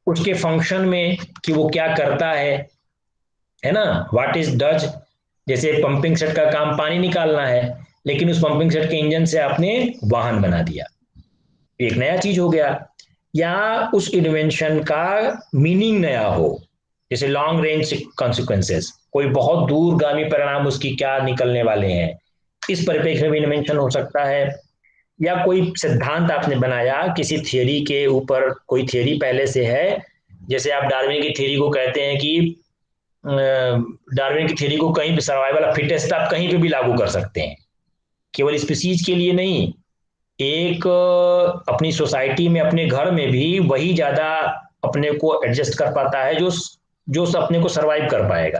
उसके फंक्शन में कि वो क्या करता है ना, व्हाट इज डज। जैसे पंपिंग सेट का काम पानी निकालना है, लेकिन उस पंपिंग सेट के इंजन से आपने वाहन बना दिया, एक नया चीज हो गया। या उस इन्वेंशन का मीनिंग नया हो, जैसे लॉन्ग रेंज कॉन्सिक्वेंसेस, कोई बहुत दूरगामी परिणाम उसकी क्या निकलने वाले हैं, इस परिप्रेक्ष्य में भी इन्वेंशन हो सकता है। या कोई सिद्धांत आपने बनाया किसी थियरी के ऊपर, कोई थियरी पहले से है, जैसे आप डार्विन की थियरी को कहते हैं कि डार्विन की थियरी को कहीं भी, सर्वाइवल ऑफ फिटेस्ट आप कहीं पे भी लागू कर सकते हैं, केवल स्पीसीज के लिए नहीं। एक अपनी सोसाइटी में, अपने घर में भी वही ज्यादा अपने को एडजस्ट कर पाता है जो जो अपने को सरवाइव कर पाएगा।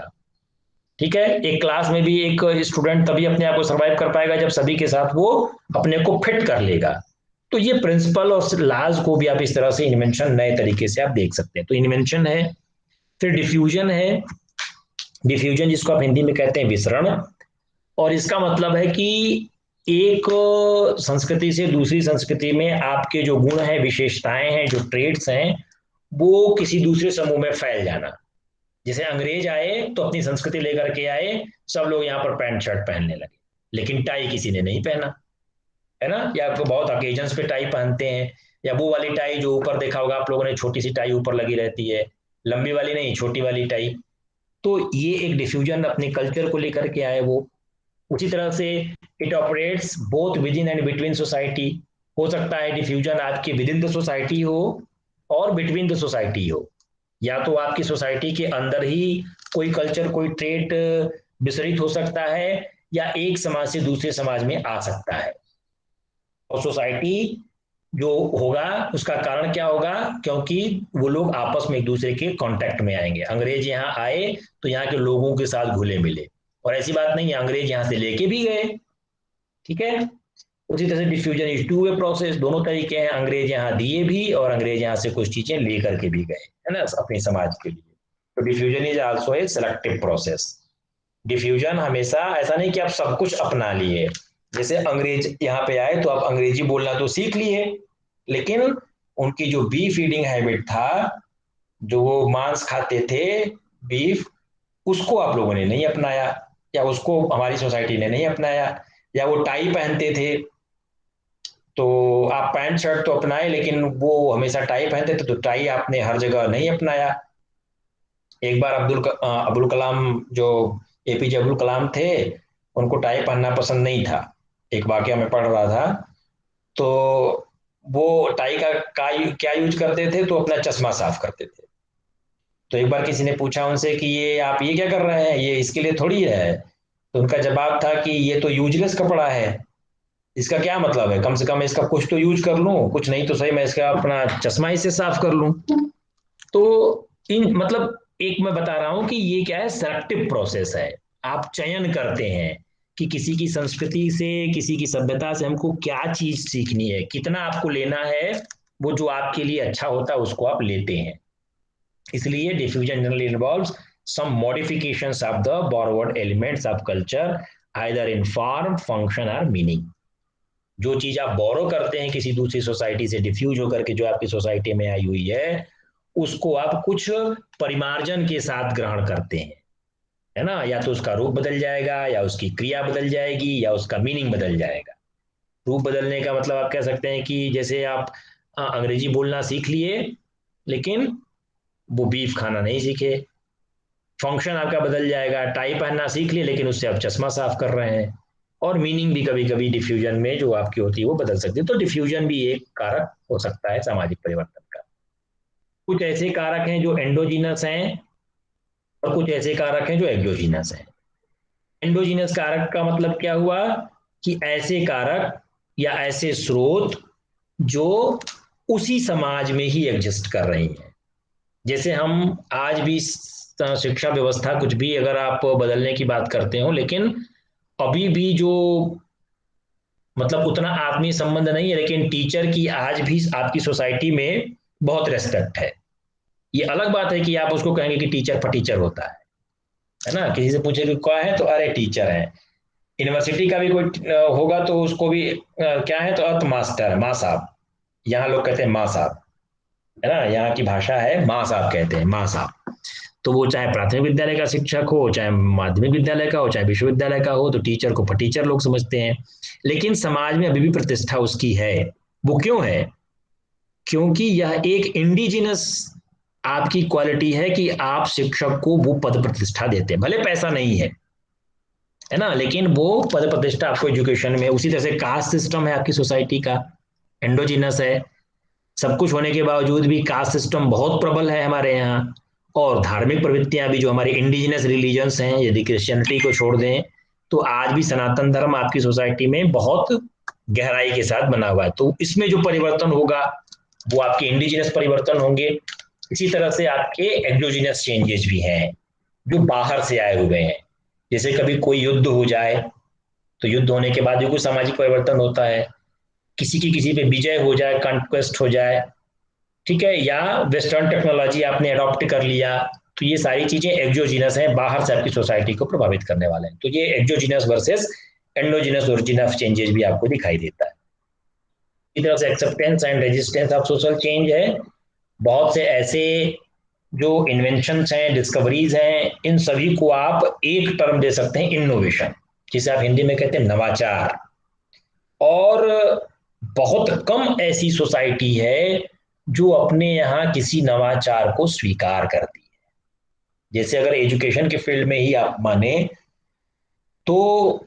ठीक है, एक क्लास में भी एक स्टूडेंट तभी अपने आप को सरवाइव कर पाएगा जब सभी के साथ वो अपने को फिट कर लेगा। तो ये प्रिंसिपल और लॉज को भी आप इस तरह से इन्वेंशन नए तरीके से आप देख सकते हैं। तो इन्वेंशन है। फिर डिफ्यूजन है। डिफ्यूजन जिसको आप हिंदी में कहते हैं विसरण, और इसका मतलब है कि एक संस्कृति से दूसरी संस्कृति में आपके जो गुण हैं, विशेषताएं हैं, जो ट्रेड्स हैं, वो किसी दूसरे समूह में फैल जाना। जैसे अंग्रेज आए तो अपनी संस्कृति लेकर के आए, सब लोग यहाँ पर पैंट शर्ट पहनने लगे, लेकिन टाई किसी ने नहीं पहना, है ना। या आपको बहुत ओकेजन्स पे टाई पहनते हैं, या वो वाली टाई जो ऊपर देखा होगा आप लोगों ने, छोटी सी टाई ऊपर लगी रहती है, लंबी वाली नहीं, छोटी वाली टाई। तो ये एक डिफ्यूजन अपने कल्चर को लेकर के आए वो। उसी तरह से it operates both with in and between society. हो सकता है डिफ्यूजन आपके विद इन द सोसाइटी हो और बिटवीन द सोसाइटी हो, या तो आपकी सोसाइटी के अंदर ही कोई कल्चर, कोई ट्रेट विसरित हो सकता है, या एक समाज से दूसरे समाज में आ सकता है। और सोसाइटी जो होगा उसका कारण क्या होगा, क्योंकि वो लोग आपस में एक दूसरे के कांटेक्ट में आएंगे। अंग्रेज यहाँ आए तो यहाँ के लोगों के साथ घुले मिले, और ऐसी बात नहीं है अंग्रेज यहाँ से लेके भी गए। ठीक है, उसी तरह से diffusion is two way process, दोनों तरीके हैं, अंग्रेज यहाँ दिए भी और अंग्रेज यहाँ से कुछ चीजें लेकर के भी गए, है ना, अपने समाज के लिए। तो diffusion is also a selective process. Diffusion हमेशा ऐसा नहीं कि आप सब कुछ अपना लिए। जैसे अंग्रेज यहाँ पे आए तो आप अंग्रेजी बोलना तो सीख लिए, लेकिन उनकी जो बी फीडिंग हैबिट था, जो वो मांस खाते थे, बीफ, उसको आप लोगों ने नहीं अपनाया, या उसको हमारी सोसाइटी ने नहीं अपनाया। या वो टाई पहनते थे तो आप पैंट शर्ट तो अपनाए, लेकिन वो हमेशा टाई पहनते थे तो टाई आपने हर जगह नहीं अपनाया। एक बार अब्दुल कलाम, जो एपीजे अब्दुल कलाम थे, उनको टाई पहनना पसंद नहीं था। एक वाकया में पढ़ रहा था, तो वो टाई का क्या यूज करते थे, तो अपना चश्मा साफ करते थे। तो एक बार किसी ने पूछा उनसे कि ये आप ये क्या कर रहे हैं, ये इसके लिए थोड़ी है। तो उनका जवाब था कि ये तो यूजलेस कपड़ा है, इसका क्या मतलब है, कम से कम इसका कुछ तो यूज कर लूं, कुछ नहीं तो सही मैं इसका अपना चश्मा ही से साफ कर लूं। तो इन मतलब एक मैं बता रहा हूं कि ये क्या है, सेलेक्टिव प्रोसेस है। आप चयन करते हैं कि किसी की संस्कृति से, किसी की सभ्यता से हमको क्या चीज सीखनी है, कितना आपको लेना है, वो जो आपके लिए अच्छा होता है उसको आप लेते हैं। इसलिए diffusion generally involves some modifications of the borrowed elements of culture either in form, function or meaning। जो चीज आप बोरो करते हैं किसी दूसरी सोसाइटी से डिफ्यूज होकर के जो आपकी सोसाइटी में आई हुई है, उसको आप कुछ परिमार्जन के साथ ग्रहण करते हैं, है ना। या तो उसका रूप बदल जाएगा, या उसकी क्रिया बदल जाएगी, या उसका मीनिंग बदल जाएगा। रूप बदलने का मतलब आप कह सकते हैं कि जैसे आप अंग्रेजी बोलना सीख लिए लेकिन वो बीफ खाना नहीं सीखे, फंक्शन आपका बदल जाएगा, टाई पहनना सीख लिए लेकिन उससे आप चश्मा साफ कर रहे हैं, और मीनिंग भी कभी कभी डिफ्यूजन में जो आपकी होती है वो बदल सकती है। तो डिफ्यूजन भी एक कारक हो सकता है सामाजिक परिवर्तन का। कुछ ऐसे कारक हैं जो एंडोजीनस हैं और कुछ ऐसे कारक हैं जो एक्सोजीनस हैं। एंडोजीनस कारक का मतलब क्या हुआ कि ऐसे कारक या ऐसे स्रोत जो उसी समाज में ही एग्जिस्ट कर रही हैं। जैसे हम आज भी शिक्षा व्यवस्था कुछ भी अगर आप बदलने की बात करते हो, लेकिन अभी भी जो मतलब उतना आत्मीय संबंध नहीं है, लेकिन टीचर की आज भी आपकी सोसाइटी में बहुत रेस्पेक्ट है। ये अलग बात है कि आप उसको कहेंगे कि टीचर फटीचर होता है ना, किसी से पूछे कि क्या है तो अरे टीचर है। यूनिवर्सिटी का भी कोई होगा तो उसको भी क्या है तो अर्थ मास्टर है, माँ साहब। यहाँ लोग कहते हैं माँ साहब, है ना, यहाँ की भाषा है माँ साहब कहते हैं, माँ साहब। तो वो चाहे प्राथमिक विद्यालय का शिक्षक हो, चाहे माध्यमिक विद्यालय का हो, चाहे विश्वविद्यालय का हो, तो टीचर को टीचर लोग समझते हैं। लेकिन समाज में अभी भी प्रतिष्ठा उसकी है। वो क्यों है? क्योंकि यह एक इंडिजिनस आपकी क्वालिटी है कि आप शिक्षक को वो पद प्रतिष्ठा देते हैं, भले पैसा नहीं है ना, लेकिन वो पद प्रतिष्ठा आपको एजुकेशन में। उसी तरह से कास्ट सिस्टम है आपकी सोसाइटी का, एंडोजिनस है। सब कुछ होने के बावजूद भी कास्ट सिस्टम बहुत प्रबल है हमारे यहाँ। और धार्मिक प्रवृत्तियां भी जो हमारे इंडिजिनस रिलीजन्स हैं, यदि क्रिश्चियनिटी को छोड़ दें तो आज भी सनातन धर्म आपकी सोसाइटी में बहुत गहराई के साथ बना हुआ है। तो इसमें जो परिवर्तन होगा वो आपके इंडिजिनस परिवर्तन होंगे। इसी तरह से आपके एक्सोजिनस चेंजेस भी हैं जो बाहर से आए हुए हैं। जैसे कभी कोई युद्ध हो जाए तो युद्ध होने के बाद जो कुछ सामाजिक परिवर्तन होता है, किसी की किसी पे विजय हो जाए, कॉन्क्वेस्ट हो जाए, ठीक है, या वेस्टर्न टेक्नोलॉजी आपने अडॉप्ट कर लिया, तो ये सारी चीजें एक्सोजीनस हैं, बाहर से आपकी सोसाइटी को प्रभावित करने वाले हैं। तो ये exogenous versus endogenous origin of changes भी आपको दिखाई देता है। इसी तरह से acceptance and resistance of social change है। बहुत से ऐसे जो इन्वेंशंस हैं, डिस्कवरीज हैं, इन सभी को आप एक टर्म दे सकते हैं, इनोवेशन, जिसे आप हिंदी में कहते हैं नवाचार। और बहुत कम ऐसी सोसाइटी है जो अपने यहाँ किसी नवाचार को स्वीकार करती है। जैसे अगर एजुकेशन के फील्ड में ही आप माने तो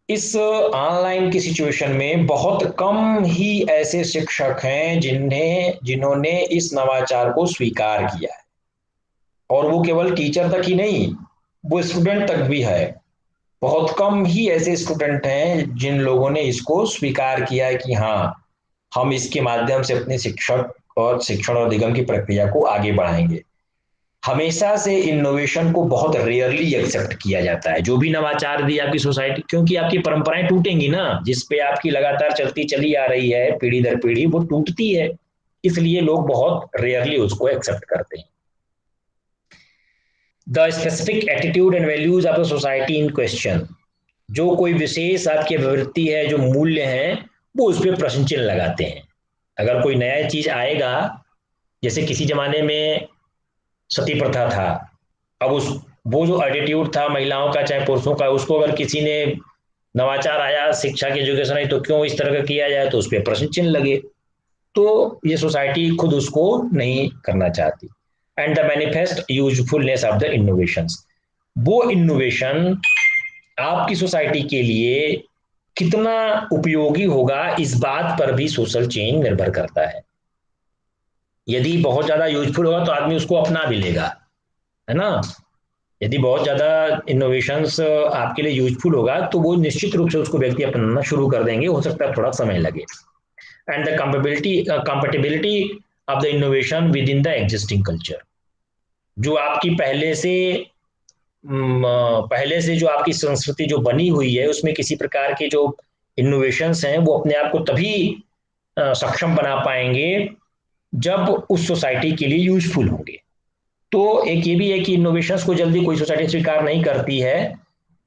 इस ऑनलाइन की सिचुएशन में बहुत कम ही ऐसे शिक्षक हैं जिन्होंने इस नवाचार को स्वीकार किया है। और वो केवल टीचर तक ही नहीं, वो स्टूडेंट तक भी है। बहुत कम ही ऐसे स्टूडेंट हैं जिन लोगों ने इसको स्वीकार किया है कि हाँ, हम इसके माध्यम से अपने शिक्षण और निगम की प्रक्रिया को आगे बढ़ाएंगे। हमेशा से इनोवेशन को बहुत रेयरली एक्सेप्ट किया जाता है, जो भी नवाचार दी आपकी सोसाइटी, क्योंकि आपकी परंपराएं टूटेंगी ना, जिस पे आपकी लगातार चलती चली आ रही है पीढ़ी दर पीढ़ी, वो टूटती है। इसलिए लोग बहुत रेयरली उसको एक्सेप्ट करते हैं। The specific attitude and values of the society in question, जो कोई विशेष आपकी प्रवृत्ति है, जो मूल्य हैं, वो उस पर प्रश्न चिन्ह लगाते हैं। अगर कोई नया चीज आएगा, जैसे किसी जमाने में सती प्रथा था, अब वो जो एटीट्यूड था महिलाओं का चाहे पुरुषों का, उसको अगर किसी ने नवाचार आया, शिक्षा की एजुकेशन आई, तो क्यों इस तरह का किया जाए, तो उस पर प्रश्न चिन्ह लगे। तो ये सोसाइटी खुद उसको नहीं करना चाहती। And the manifest usefulness of the innovations, वो इनोवेशन आपकी सोसाइटी के लिए कितना उपयोगी होगा, इस बात पर भी सोशल चेंज निर्भर करता है। यदि बहुत ज्यादा यूजफुल होगा तो आदमी उसको अपना भी लेगा, है ना। यदि बहुत ज्यादा इनोवेशंस आपके लिए यूजफुल होगा तो वो निश्चित रूप से उसको व्यक्ति अपनाना शुरू कर देंगे, हो सकता है थोड़ा समय लगे। And the compatibility of the innovation with in the existing culture, जो आपकी पहले से जो आपकी संस्कृति जो बनी हुई है, उसमें किसी प्रकार के जो इनोवेशंस हैं वो अपने आप को तभी सक्षम बना पाएंगे जब उस सोसाइटी के लिए यूजफुल होंगे। तो एक ये भी है कि इनोवेशंस को जल्दी कोई सोसाइटी स्वीकार नहीं करती है,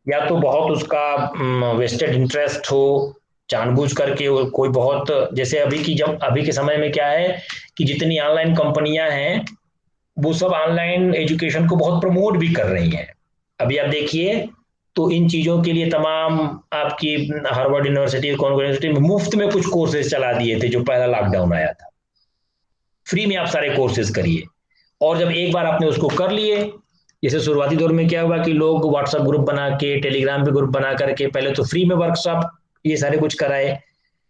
या तो बहुत उसका वेस्टेड इंटरेस्ट हो, जानबूझ करके कोई बहुत, जैसे अभी के समय में क्या है कि जितनी ऑनलाइन कंपनियां हैं वो सब ऑनलाइन एजुकेशन को बहुत प्रमोट भी कर रही हैं। अभी आप देखिए तो इन चीजों के लिए तमाम आपकी हार्वर्ड यूनिवर्सिटी, कॉनकॉर्ड यूनिवर्सिटी में मुफ्त में कुछ कोर्सेज चला दिए थे जो पहला लॉकडाउन आया था। फ्री में आप सारे कोर्सेज करिए, और जब एक बार आपने उसको कर लिए, जैसे शुरुआती दौर में क्या हुआ कि लोग व्हाट्सएप ग्रुप बना के, टेलीग्राम पे ग्रुप बना करके पहले तो फ्री में वर्कशॉप ये सारे कुछ कराए,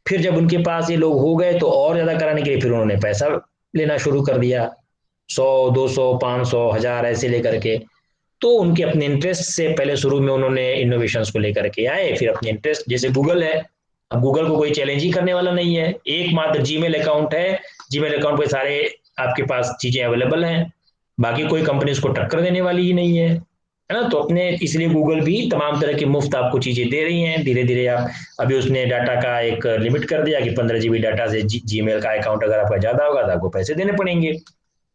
फिर जब उनके पास ये लोग हो गए तो और ज्यादा कराने के लिए फिर उन्होंने पैसा लेना शुरू कर दिया, 100, 200, 500, 1000 ऐसे लेकर के। तो उनके अपने इंटरेस्ट से पहले शुरू में उन्होंने इनोवेशंस को लेकर के आए, फिर अपने इंटरेस्ट, जैसे गूगल है, अब गूगल को कोई चैलेंज ही करने वाला नहीं है, एकमात्र जीमेल अकाउंट है, जीमेल अकाउंट पे सारे आपके पास चीजें अवेलेबल हैं, बाकी कोई कंपनी उसको टक्कर देने वाली ही नहीं है ना। तो अपने इसलिए गूगल भी तमाम तरह की मुफ्त आपको चीजें दे रही हैं, धीरे धीरे आप, अभी उसने डाटा का एक लिमिट कर दिया कि 15 GB डाटा से जीमेल का अकाउंट अगर आपका ज्यादा होगा तो आपको पैसे देने पड़ेंगे,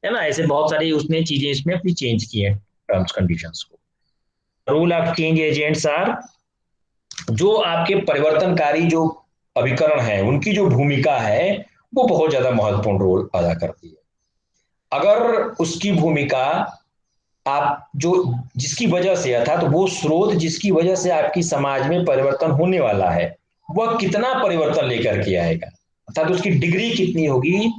है ना। ऐसे बहुत सारी उसने चीजें इसमें अपनी चेंज की हैं, टर्म्स कंडीशंस को। Rule of change agents are, जो आपके परिवर्तनकारी जो अभिकरण है उनकी जो भूमिका है वो बहुत ज्यादा महत्वपूर्ण रोल अदा करती है। अगर उसकी भूमिका आप जो जिसकी वजह से, अर्थात तो वो स्रोत जिसकी वजह से आपकी समाज में परिवर्तन होने वाला है, वह कितना परिवर्तन लेकर के आएगा, अर्थात उसकी डिग्री कितनी होगी,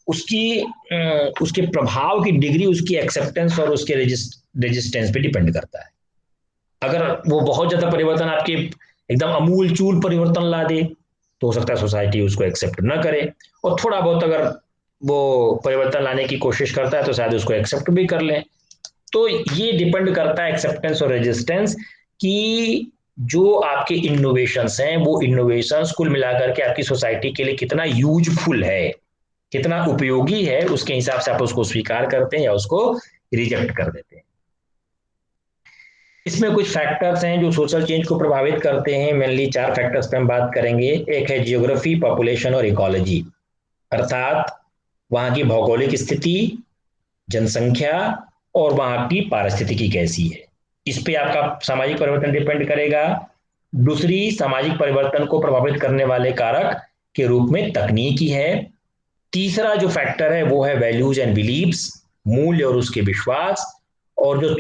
उसके प्रभाव की डिग्री, उसकी एक्सेप्टेंस और उसके रेजिस्टेंस पे डिपेंड करता है। अगर वो बहुत ज्यादा परिवर्तन आपके एकदम अमूल चूल परिवर्तन ला दे तो हो सकता है सोसाइटी उसको एक्सेप्ट न करे, और थोड़ा बहुत अगर वो परिवर्तन लाने की कोशिश करता है तो शायद उसको एक्सेप्ट भी कर लें। तो ये डिपेंड करता है एक्सेप्टेंस और रेजिस्टेंस कि जो आपके इनोवेशंस हैं वो इनोवेशंस कुल मिलाकर के आपकी सोसाइटी के लिए कितना यूजफुल है, कितना उपयोगी है, उसके हिसाब से आप उसको स्वीकार करते हैं या उसको रिजेक्ट कर देते हैं। इसमें कुछ फैक्टर्स हैं जो सोशल चेंज को प्रभावित करते हैं, मेनली 4 फैक्टर्स पे हम बात करेंगे। एक है जियोग्राफी, पॉपुलेशन और इकोलॉजी, अर्थात वहां की भौगोलिक स्थिति, जनसंख्या और वहां की पारिस्थितिकी कैसी है, इस पे आपका सामाजिक परिवर्तन डिपेंड करेगा। दूसरी, सामाजिक परिवर्तन को प्रभावित करने वाले कारक के रूप में तकनीकी है। तीसरा जो फैक्टर है वो है वैल्यूज एंड बिलीव्स, मूल्य और उसके विश्वास। और जो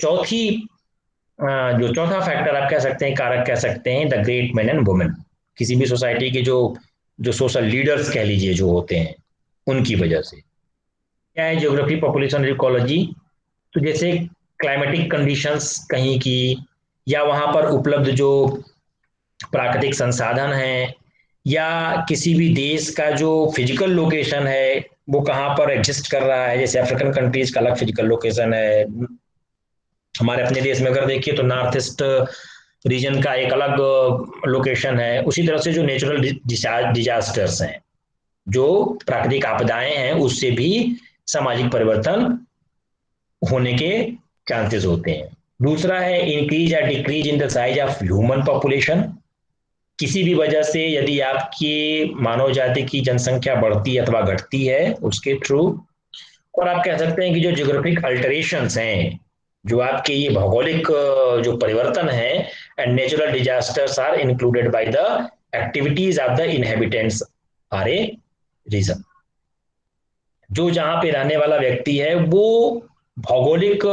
चौथा फैक्टर आप कह सकते हैं, कारक कह सकते हैं, the great man and women, किसी भी सोसाइटी के जो सोशल लीडर्स कह लीजिए जो होते हैं उनकी वजह से। क्या है ज्योग्राफी, पॉपुलेशन, इकोलॉजी? तो जैसे क्लाइमेटिक कंडीशंस कहीं की, या वहां पर उपलब्ध जो प्राकृतिक संसाधन हैं, या किसी भी देश का जो फिजिकल लोकेशन है वो कहाँ पर एग्जिस्ट कर रहा है। जैसे अफ्रीकन कंट्रीज का अलग फिजिकल लोकेशन है, हमारे अपने देश में अगर देखिए तो नॉर्थ ईस्ट रीजन का एक अलग लोकेशन है। उसी तरह से जो नेचुरल डिजास्टर्स हैं, जो प्राकृतिक आपदाएं हैं, उससे भी सामाजिक परिवर्तन होने के चांसेस होते हैं। दूसरा है इंक्रीज या decrease in the size of human population, किसी भी वजह से यदि आपकी मानव जाति की जनसंख्या बढ़ती अथवा घटती है उसके थ्रू। और आप कह सकते हैं कि जो जियोग्राफिक अल्टरेशंस हैं, जो आपके ये भौगोलिक जो परिवर्तन है, and natural disasters are included by the activities of the inhabitants or a region. जो जहां पे रहने वाला व्यक्ति है वो भौगोलिक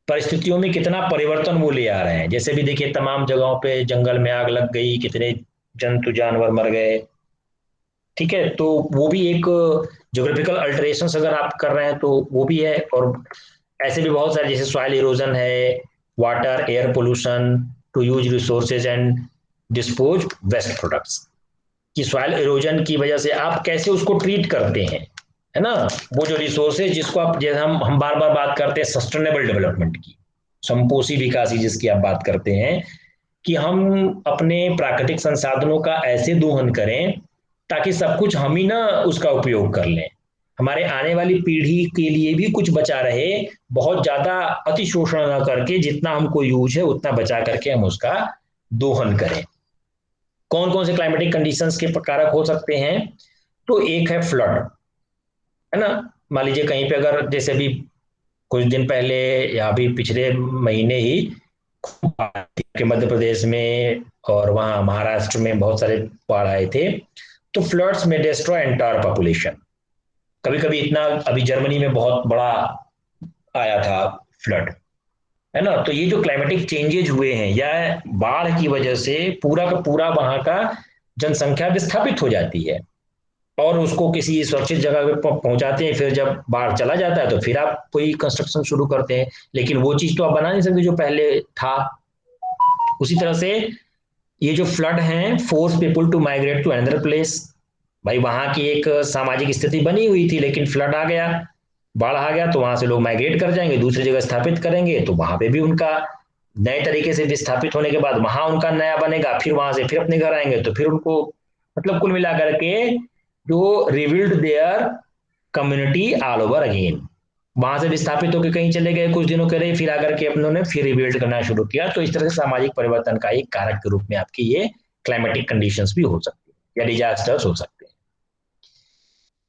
परिस्थितियों में कितना परिवर्तन वो ले आ रहे हैं। जैसे भी देखिए तमाम जगहों पे जंगल में आग लग गई, कितने जंतु जानवर मर गए, ठीक है, तो वो भी एक ज्योग्राफिकल अल्टरेशंस अगर आप कर रहे हैं तो वो भी है। और ऐसे भी बहुत सारे, जैसे सॉइल इरोजन है, water air pollution, to use resources and dispose waste products, कि सॉइल इरोजन की वजह से आप कैसे उसको ट्रीट करते हैं, है ना। वो जो रिसोर्सेज जिसको आप, जैसे हम बार बार बात करते हैं सस्टेनेबल डेवलपमेंट की, संपोषी विकासी जिसकी आप बात करते हैं, कि हम अपने प्राकृतिक संसाधनों का ऐसे दोहन करें ताकि सब कुछ हम ही ना उसका उपयोग कर लें, हमारे आने वाली पीढ़ी के लिए भी कुछ बचा रहे, बहुत ज्यादा अतिशोषण ना करके, जितना हमको यूज है उतना बचा करके हम उसका दोहन करें। कौन कौन से क्लाइमेटिक कंडीशंस के कारक हो सकते हैं? तो एक है फ्लड, है ना। मान लीजिए कहीं पे अगर, जैसे अभी कुछ दिन पहले या अभी पिछले महीने ही के मध्य प्रदेश में और वहां महाराष्ट्र में बहुत सारे बाढ़ आए थे, तो फ्लड्स में डिस्ट्रॉय एंटायर पॉपुलेशन। कभी कभी इतना, अभी जर्मनी में बहुत बड़ा आया था फ्लड, है ना। तो ये जो क्लाइमेटिक चेंजेज हुए हैं या बाढ़ की वजह से पूरा का पूरा वहां का जनसंख्या विस्थापित हो जाती है और उसको किसी सुरक्षित जगह पे पहुंचाते हैं। फिर जब बाढ़ चला जाता है तो फिर आप कोई कंस्ट्रक्शन शुरू करते हैं, लेकिन वो चीज तो आप बना नहीं सकते जो पहले था। उसी तरह से ये जो फ्लड हैं, force people to migrate to another place. भाई वहां की एक सामाजिक स्थिति बनी हुई थी, लेकिन फ्लड आ गया, बाढ़ आ गया, तो वहां से लोग माइग्रेट कर जाएंगे, दूसरी जगह स्थापित करेंगे, तो वहां पे भी उनका नए तरीके से विस्थापित होने के बाद वहां उनका नया बनेगा, फिर वहां से फिर अपने घर आएंगे, तो फिर उनको मतलब कुल मिलाकर के जो rebuild their community all over again, वहां से विस्थापित होकर कहीं चले गए कुछ दिनों के लिए, फिर आकर के अपनों ने फिर रिबिल्ड करना शुरू किया। तो इस तरह से सामाजिक परिवर्तन का एक कारक के रूप में आपकी ये क्लाइमेटिक कंडीशंस भी हो सकती है या डिजास्टर्स हो सकते हैं।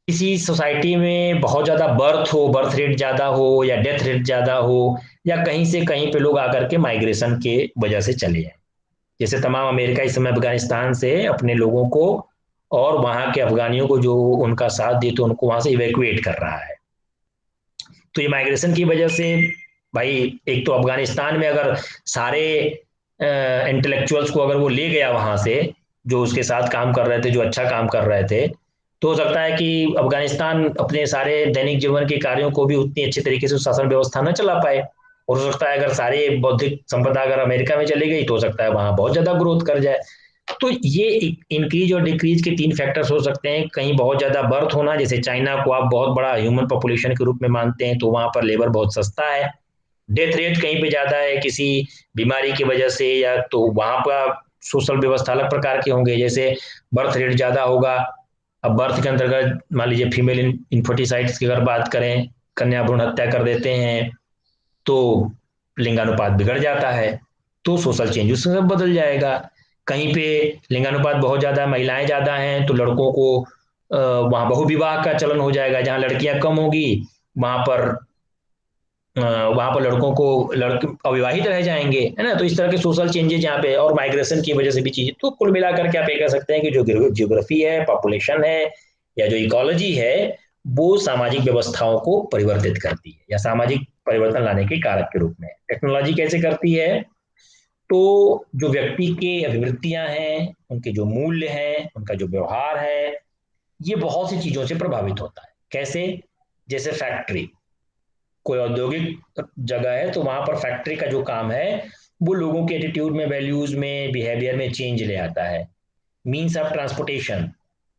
किसी सोसाइटी में बहुत ज्यादा बर्थ रेट ज्यादा हो या डेथ रेट ज्यादा हो, या कहीं से कहीं पे लोग आकर के माइग्रेशन के वजह से चले जाए, जैसे तमाम अमेरिका इस समय अफगानिस्तान से अपने लोगों को और वहां के अफगानियों को जो उनका साथ देते उनको वहां से इवैक्यूएट कर रहा है। तो ये माइग्रेशन की वजह से भाई, एक तो अफगानिस्तान में अगर सारे इंटेलेक्चुअल्स को अगर वो ले गया वहां से, जो उसके साथ काम कर रहे थे, जो अच्छा काम कर रहे थे, तो हो सकता है कि अफगानिस्तान अपने सारे दैनिक जीवन के कार्यों को भी उतनी अच्छी तरीके से शासन व्यवस्था न चला पाए। और हो सकता है अगर सारे बौद्धिक संपदा अगर अमेरिका में चली गई तो हो सकता है वहां बहुत ज्यादा ग्रोथ कर जाए। तो ये इंक्रीज और डिक्रीज के तीन फैक्टर्स हो सकते हैं। कहीं बहुत ज्यादा बर्थ होना, जैसे चाइना को आप बहुत बड़ा ह्यूमन पॉपुलेशन के रूप में मानते हैं तो वहां पर लेबर बहुत सस्ता है। डेथ रेट कहीं पे ज्यादा है किसी बीमारी की वजह से, या तो वहां पर सोशल व्यवस्था अलग प्रकार के होंगे, जैसे बर्थ रेट ज्यादा होगा। अब बर्थ के अंतर्गत मान लीजिए फीमेल इन्फर्टिसाइड्स की अगर बात करें, कन्या भ्रूण हत्या कर देते हैं, तो लिंगानुपात बिगड़ जाता है, तो सोशल चेंज उससे बदल जाएगा। कहीं पे लिंगानुपात बहुत ज्यादा, महिलाएं ज्यादा हैं, तो लड़कों को वहां बहुविवाह का चलन हो जाएगा, जहां लड़कियां कम होगी वहां पर वहां पर लड़कों को लड़के अविवाहित रह जाएंगे, है ना। तो इस तरह के सोशल चेंजेस यहाँ पे और माइग्रेशन की वजह से भी चीजें, तो कुल मिलाकर के आप ये कह सकते हैं कि जो जियोग्राफी है, पॉपुलेशन है, या जो इकोलॉजी है, वो सामाजिक व्यवस्थाओं को परिवर्तित करती है या सामाजिक परिवर्तन लाने के कारक के रूप में। टेक्नोलॉजी कैसे करती है, तो जो व्यक्ति के अभिवृत्तियां हैं, उनके जो मूल्य हैं, उनका जो व्यवहार है, ये बहुत सी चीजों से प्रभावित होता है। कैसे? जैसे फैक्ट्री, कोई औद्योगिक जगह है तो वहां पर फैक्ट्री का जो काम है वो लोगों के एटीट्यूड में, वैल्यूज में, बिहेवियर में चेंज ले आता है। मीन्स ऑफ ट्रांसपोर्टेशन,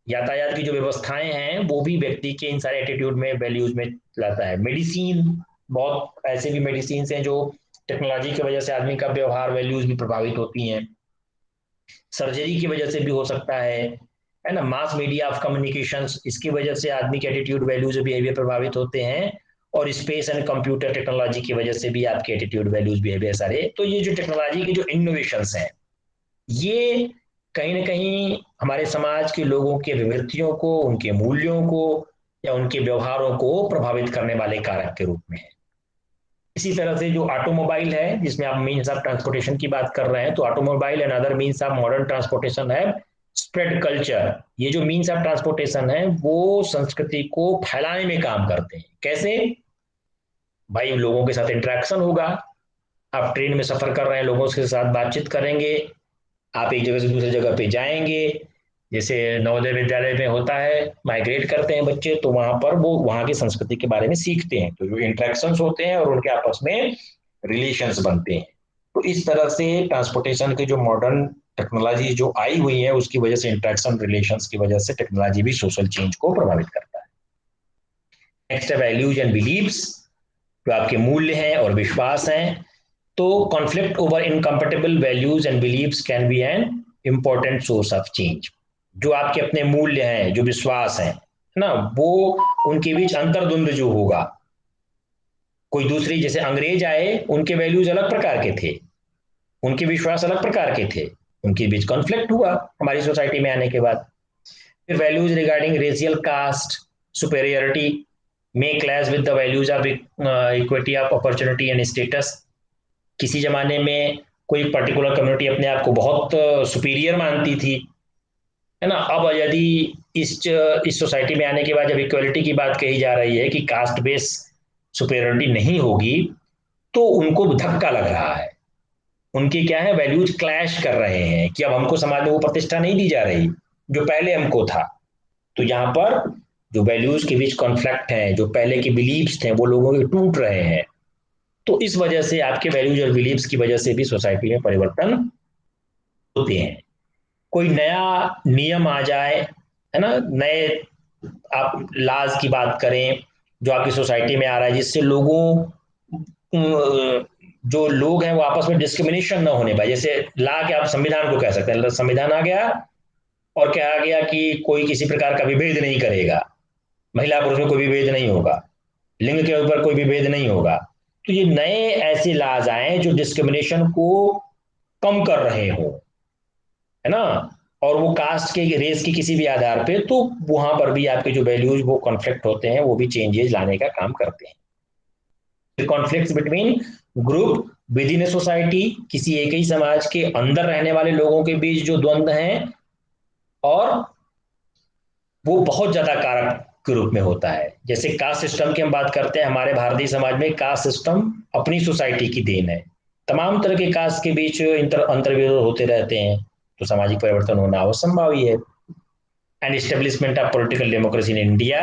यातायात की जो व्यवस्थाएं हैं वो भी व्यक्ति के इन सारे एटीट्यूड में, वैल्यूज में लाता है। मेडिसिन, बहुत ऐसे भी मेडिसिन हैं जो टेक्नोलॉजी की वजह से आदमी का व्यवहार, वैल्यूज भी प्रभावित होती हैं। सर्जरी की वजह से भी हो सकता है ना। मास मीडिया ऑफ कम्युनिकेशन, इसकी वजह से आदमी के एटीट्यूड, वैल्यूज, बिहेवियर प्रभावित होते हैं। और स्पेस एंड कंप्यूटर टेक्नोलॉजी की वजह से भी आपके एटीट्यूड, वैल्यूज, बिहेवियर सारे। तो ये जो टेक्नोलॉजी के जो इनोवेशंस हैं, ये कहीं ना कहीं हमारे समाज के लोगों के विवृत्तियों को, उनके मूल्यों को या उनके व्यवहारों को प्रभावित करने वाले कारक के रूप में है। इसी तरह से जो ऑटोमोबाइल है, जिसमें आप मीन्स ऑफ ट्रांसपोर्टेशन की बात कर रहे हैं, तो automobile and other means of modern transportation है स्प्रेड कल्चर। ये जो मीन्स ऑफ ट्रांसपोर्टेशन है वो संस्कृति को फैलाने में काम करते हैं। कैसे? भाई लोगों के साथ इंटरेक्शन होगा, आप ट्रेन में सफर कर रहे हैं, लोगों के साथ बातचीत करेंगे, आप एक जगह से दूसरी जगह पे जाएंगे। जैसे नवोदय विद्यालय में होता है, माइग्रेट करते हैं बच्चे, तो वहां पर वो वहां की संस्कृति के बारे में सीखते हैं, तो जो इंटरेक्शंस होते हैं और उनके आपस में रिलेशंस बनते हैं। तो इस तरह से ट्रांसपोर्टेशन की जो मॉडर्न टेक्नोलॉजी जो आई हुई है, उसकी वजह से, इंटरेक्शन रिलेशंस की वजह से टेक्नोलॉजी भी सोशल चेंज को प्रभावित करता है। नेक्स्ट है वैल्यूज एंड बिलीव्स, जो आपके मूल्य हैं और विश्वास हैं। तो conflict over incompatible values and beliefs can be an important source of change. जो आपके अपने मूल्य हैं, जो विश्वास हैं, है ना, वो उनके बीच अंतर्द्वंद जो होगा, कोई दूसरी, जैसे अंग्रेज आए, उनके वैल्यूज अलग प्रकार के थे, उनके विश्वास अलग प्रकार के थे, उनके बीच कॉन्फ्लिक्ट हुआ हमारी सोसाइटी में आने के बाद। फिर values regarding racial caste superiority may clash with the values of equity of opportunity and status. किसी जमाने में कोई पर्टिकुलर कम्युनिटी अपने आप को बहुत सुपीरियर मानती थी, है ना। अब यदि इस सोसाइटी में आने के बाद जब इक्वलिटी की बात कही जा रही है कि कास्ट बेस सुपेरियरिटी नहीं होगी, तो उनको धक्का लग रहा है, उनकी क्या है, वैल्यूज क्लैश कर रहे हैं कि अब हमको समाज में वो प्रतिष्ठा नहीं दी जा रही जो पहले हमको था। तो यहाँ पर जो वैल्यूज के बीच कॉन्फ्लिक्ट है, जो पहले के बिलीव्स थे वो लोगों के टूट रहे हैं। तो इस वजह से आपके वैल्यूज और बिलीव्स की वजह से भी सोसाइटी में परिवर्तन होते हैं। कोई नया नियम आ जाए, है ना, नए आप लाज की बात करें जो आपकी सोसाइटी में आ रहा है, जिससे लोगों जो लोग हैं वो आपस में डिस्क्रिमिनेशन ना होने पाए। जैसे ला के आप संविधान को कह सकते हैं, संविधान आ गया और क्या आ गया कि कोई किसी प्रकार का विभेद नहीं करेगा, महिला पुरुष में कोई विभेद नहीं होगा, लिंग के ऊपर कोई विभेद नहीं होगा। तो ये नए ऐसे लाज आए जो डिस्क्रिमिनेशन को कम कर रहे हो, है ना, और वो कास्ट के रेस की किसी भी आधार पे, तो वहां पर भी आपके जो वैल्यूज वो कॉन्फ्लिक्ट होते हैं, वो भी चेंजेस लाने का काम करते हैं। Conflict between group with in a society, किसी एक ही समाज के अंदर रहने वाले लोगों के बीच जो द्वंद्व हैं, और वो बहुत ज्यादा कारक के रूप में होता है। जैसे कास्ट सिस्टम की हम बात करते हैं, हमारे भारतीय समाज में कास्ट सिस्टम अपनी सोसाइटी की देन है। तमाम तरह के कास्ट के बीच अंतर्विरोध होते रहते हैं, तो सामाजिक परिवर्तन होना अवश्यंभावी है। And establishment of political democracy in India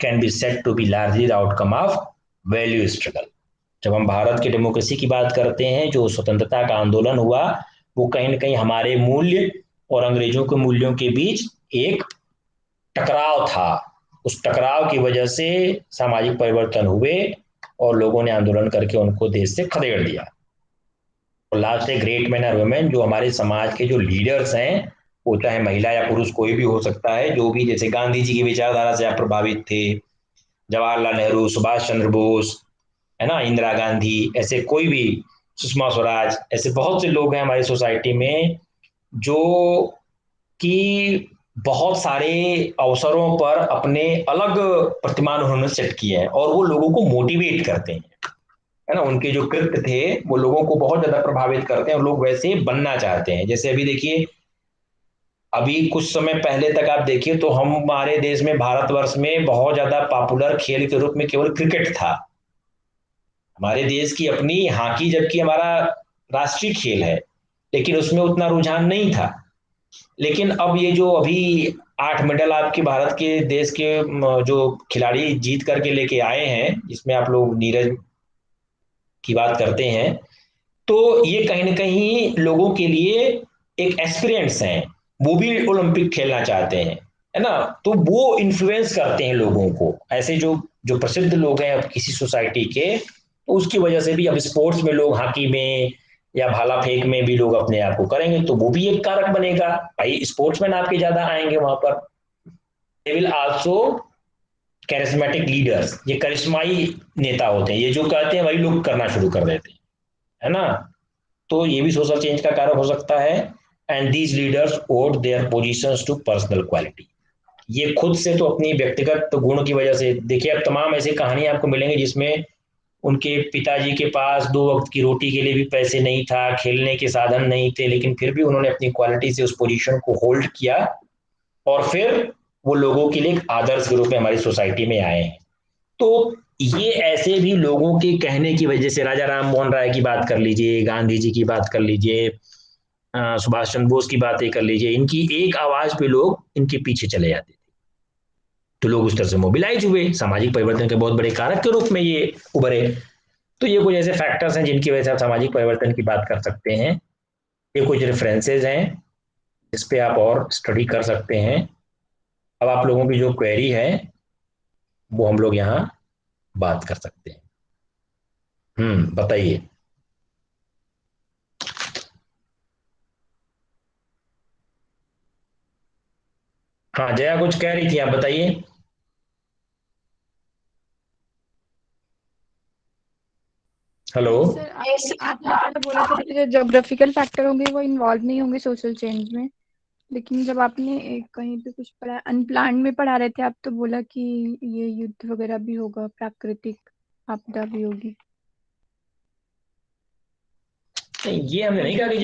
can be said to be largely the outcome of value struggle. जब हम भारत की डेमोक्रेसी की बात करते हैं, जो स्वतंत्रता का आंदोलन हुआ, वो कहीं ना कहीं हमारे मूल्य और अंग्रेजों के मूल्यों के बीच एक टकराव था। उस टकराव की वजह से सामाजिक परिवर्तन हुए और लोगों ने आंदोलन करके उनको देश से खदेड़ दिया। और लास्ट है ग्रेट मैन और वुमेन, जो हमारे समाज के जो लीडर्स हैं, वो चाहे महिला या पुरुष कोई भी हो सकता है, जो भी जैसे गांधी जी की विचारधारा से आप प्रभावित थे, जवाहरलाल नेहरू, सुभाष चंद्र बोस, है ना, इंदिरा गांधी, ऐसे कोई भी, सुषमा स्वराज, ऐसे बहुत से लोग हैं हमारी सोसाइटी में जो कि बहुत सारे अवसरों पर अपने अलग प्रतिमान उन्होंने सेट किए हैं और वो लोगों को मोटिवेट करते हैं, है ना। उनके जो कृत्य थे वो लोगों को बहुत ज्यादा प्रभावित करते हैं और लोग वैसे बनना चाहते हैं। जैसे अभी देखिए, अभी कुछ समय पहले तक आप देखिए तो हमारे देश में, भारतवर्ष में बहुत ज्यादा पॉपुलर खेल के रूप में केवल क्रिकेट था, हमारे देश की अपनी हॉकी, जबकि हमारा राष्ट्रीय खेल है, लेकिन उसमें उतना रुझान नहीं था। लेकिन अब ये जो अभी 8 मेडल आपके भारत के देश के जो खिलाड़ी जीत करके लेके आए हैं, जिसमें आप लोग नीरज की बात करते हैं, तो ये कहीं ना कहीं लोगों के लिए एक एक्सपीरियंस है, वो भी ओलंपिक खेलना चाहते हैं, है ना। तो वो इन्फ्लुएंस करते हैं लोगों को, ऐसे जो जो प्रसिद्ध लोग हैं अब किसी सोसाइटी के, तो उसकी वजह से भी अब स्पोर्ट्स में लोग, हॉकी में या भाला फेंक में भी लोग अपने आप को करेंगे, तो वो भी एक कारक बनेगा। भाई स्पोर्ट्समैन आपके ज्यादा आएंगे वहां पर, they will also charismatic leaders, ये करिश्माई नेता होते हैं, ये जो कहते हैं वही लोग करना शुरू कर देते हैं, है ना। तो ये भी सोशल चेंज का कारक हो सकता है। And these leaders owed their positions to personal quality, ये खुद से तो अपनी व्यक्तिगत गुण की वजह से, देखिए अब तमाम ऐसी कहानी आपको मिलेंगी जिसमें उनके पिताजी के पास 2 वक्त की रोटी के लिए भी पैसे नहीं था, खेलने के साधन नहीं थे, लेकिन फिर भी उन्होंने अपनी क्वालिटी से उस पोजीशन को होल्ड किया और फिर वो लोगों के लिए एक आदर्श के रूप में हमारी सोसाइटी में आए हैं। तो ये ऐसे भी लोगों के कहने की वजह से, राजा राम मोहन राय की बात कर लीजिए, गांधी जी की बात कर लीजिए, सुभाष चंद्र बोस की बातें कर लीजिए, इनकी एक आवाज पे लोग इनके पीछे चले जाते थे, तो लोग उस तरह से मोबिलाइज हुए, सामाजिक परिवर्तन के बहुत बड़े कारक के रूप में ये उभरे। तो ये कुछ ऐसे फैक्टर्स हैं जिनकी वजह से आप सामाजिक परिवर्तन की बात कर सकते हैं। ये कुछ रेफरेंसेज हैं इस पे आप और स्टडी कर सकते हैं। अब आप लोगों की जो क्वेरी है वो हम लोग यहाँ बात कर सकते हैं। बताइए। हाँ जया कुछ कह रही थी, आप बताइए। हेलो। नहीं सर, आपने पहले बोला था कि जो ज्योग्राफिकल फैक्टर होंगे वो इन्वॉल्व नहीं होंगे सोशल चेंज में, लेकिन जब आपने कहीं पे कुछ पढ़ा, अनप्लान में पढ़ा रहे थे आप, तो बोला कि ये युद्ध वगैरह भी होगा, प्राकृतिक आपदा भी होगी। ये हमने नहीं कहा कि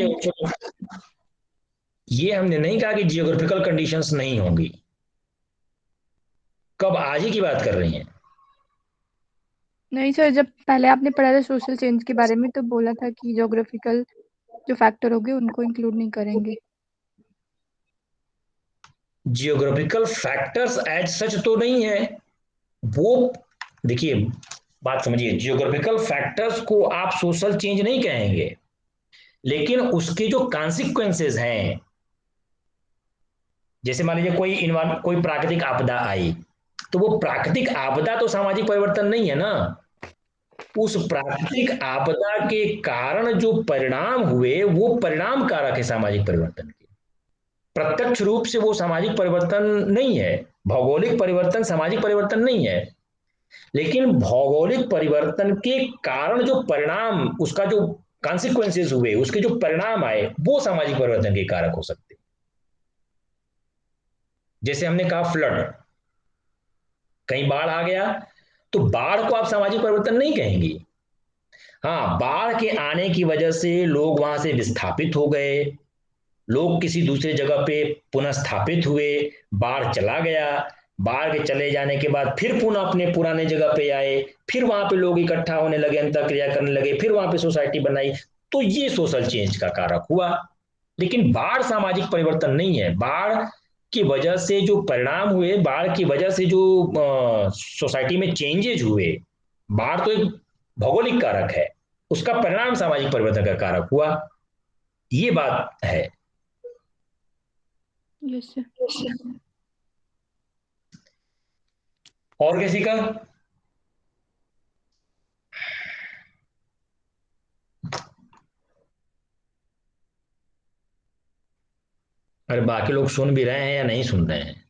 ये हमने नहीं कहा कि जियोग्राफिकल कंडीशंस नहीं होंगी। कब, आज ही की बात कर रही हैं? नहीं सर, जब पहले आपने पढ़ा था सोशल चेंज के बारे में तो बोला था कि ज्योग्राफिकल जो फैक्टर होंगे उनको इंक्लूड नहीं करेंगे। जियोग्राफिकल फैक्टर्स एज सच तो नहीं है वो। देखिए, बात समझिए, जियोग्राफिकल फैक्टर्स को आप सोशल चेंज नहीं कहेंगे, लेकिन उसके जो कॉन्सिक्वेंसेज हैं, जैसे मान लीजिए कोई प्राकृतिक आपदा आई, तो वो प्राकृतिक आपदा तो सामाजिक परिवर्तन नहीं है ना। उस प्राकृतिक आपदा के कारण जो परिणाम हुए वो परिणाम कारक है सामाजिक परिवर्तन के। प्रत्यक्ष रूप से वो सामाजिक परिवर्तन नहीं है, भौगोलिक परिवर्तन सामाजिक परिवर्तन नहीं है, लेकिन भौगोलिक परिवर्तन के कारण जो परिणाम, उसका जो कॉन्सिक्वेंसेस हुए, उसके जो परिणाम आए, वो सामाजिक परिवर्तन के कारक हो सकते हैं। जैसे हमने कहा फ्लड, कहीं बाढ़ आ गया, तो बाढ़ को आप सामाजिक परिवर्तन नहीं कहेंगे। हाँ, बाढ़ के आने की वजह से लोग वहां से विस्थापित हो गए, लोग किसी दूसरे जगह पे पुनः स्थापित हुए, बाढ़ चला गया, बाढ़ के चले जाने के बाद फिर पुनः अपने पुराने जगह पे आए, फिर वहां पे लोग इकट्ठा होने लगे, अंतःक्रिया करने लगे, फिर वहां पे सोसाइटी बनाई, तो ये सोशल चेंज का कारक हुआ। लेकिन बाढ़ सामाजिक परिवर्तन नहीं है। बाढ़ की वजह से जो परिणाम हुए, बाढ़ की वजह से जो सोसाइटी में चेंजेज हुए, बाढ़ तो एक भौगोलिक कारक है, उसका परिणाम सामाजिक परिवर्तन का कारक हुआ। ये बात है। Yes sir. और किसी का? अरे बाकी लोग सुन भी रहे हैं या नहीं सुन रहे हैं?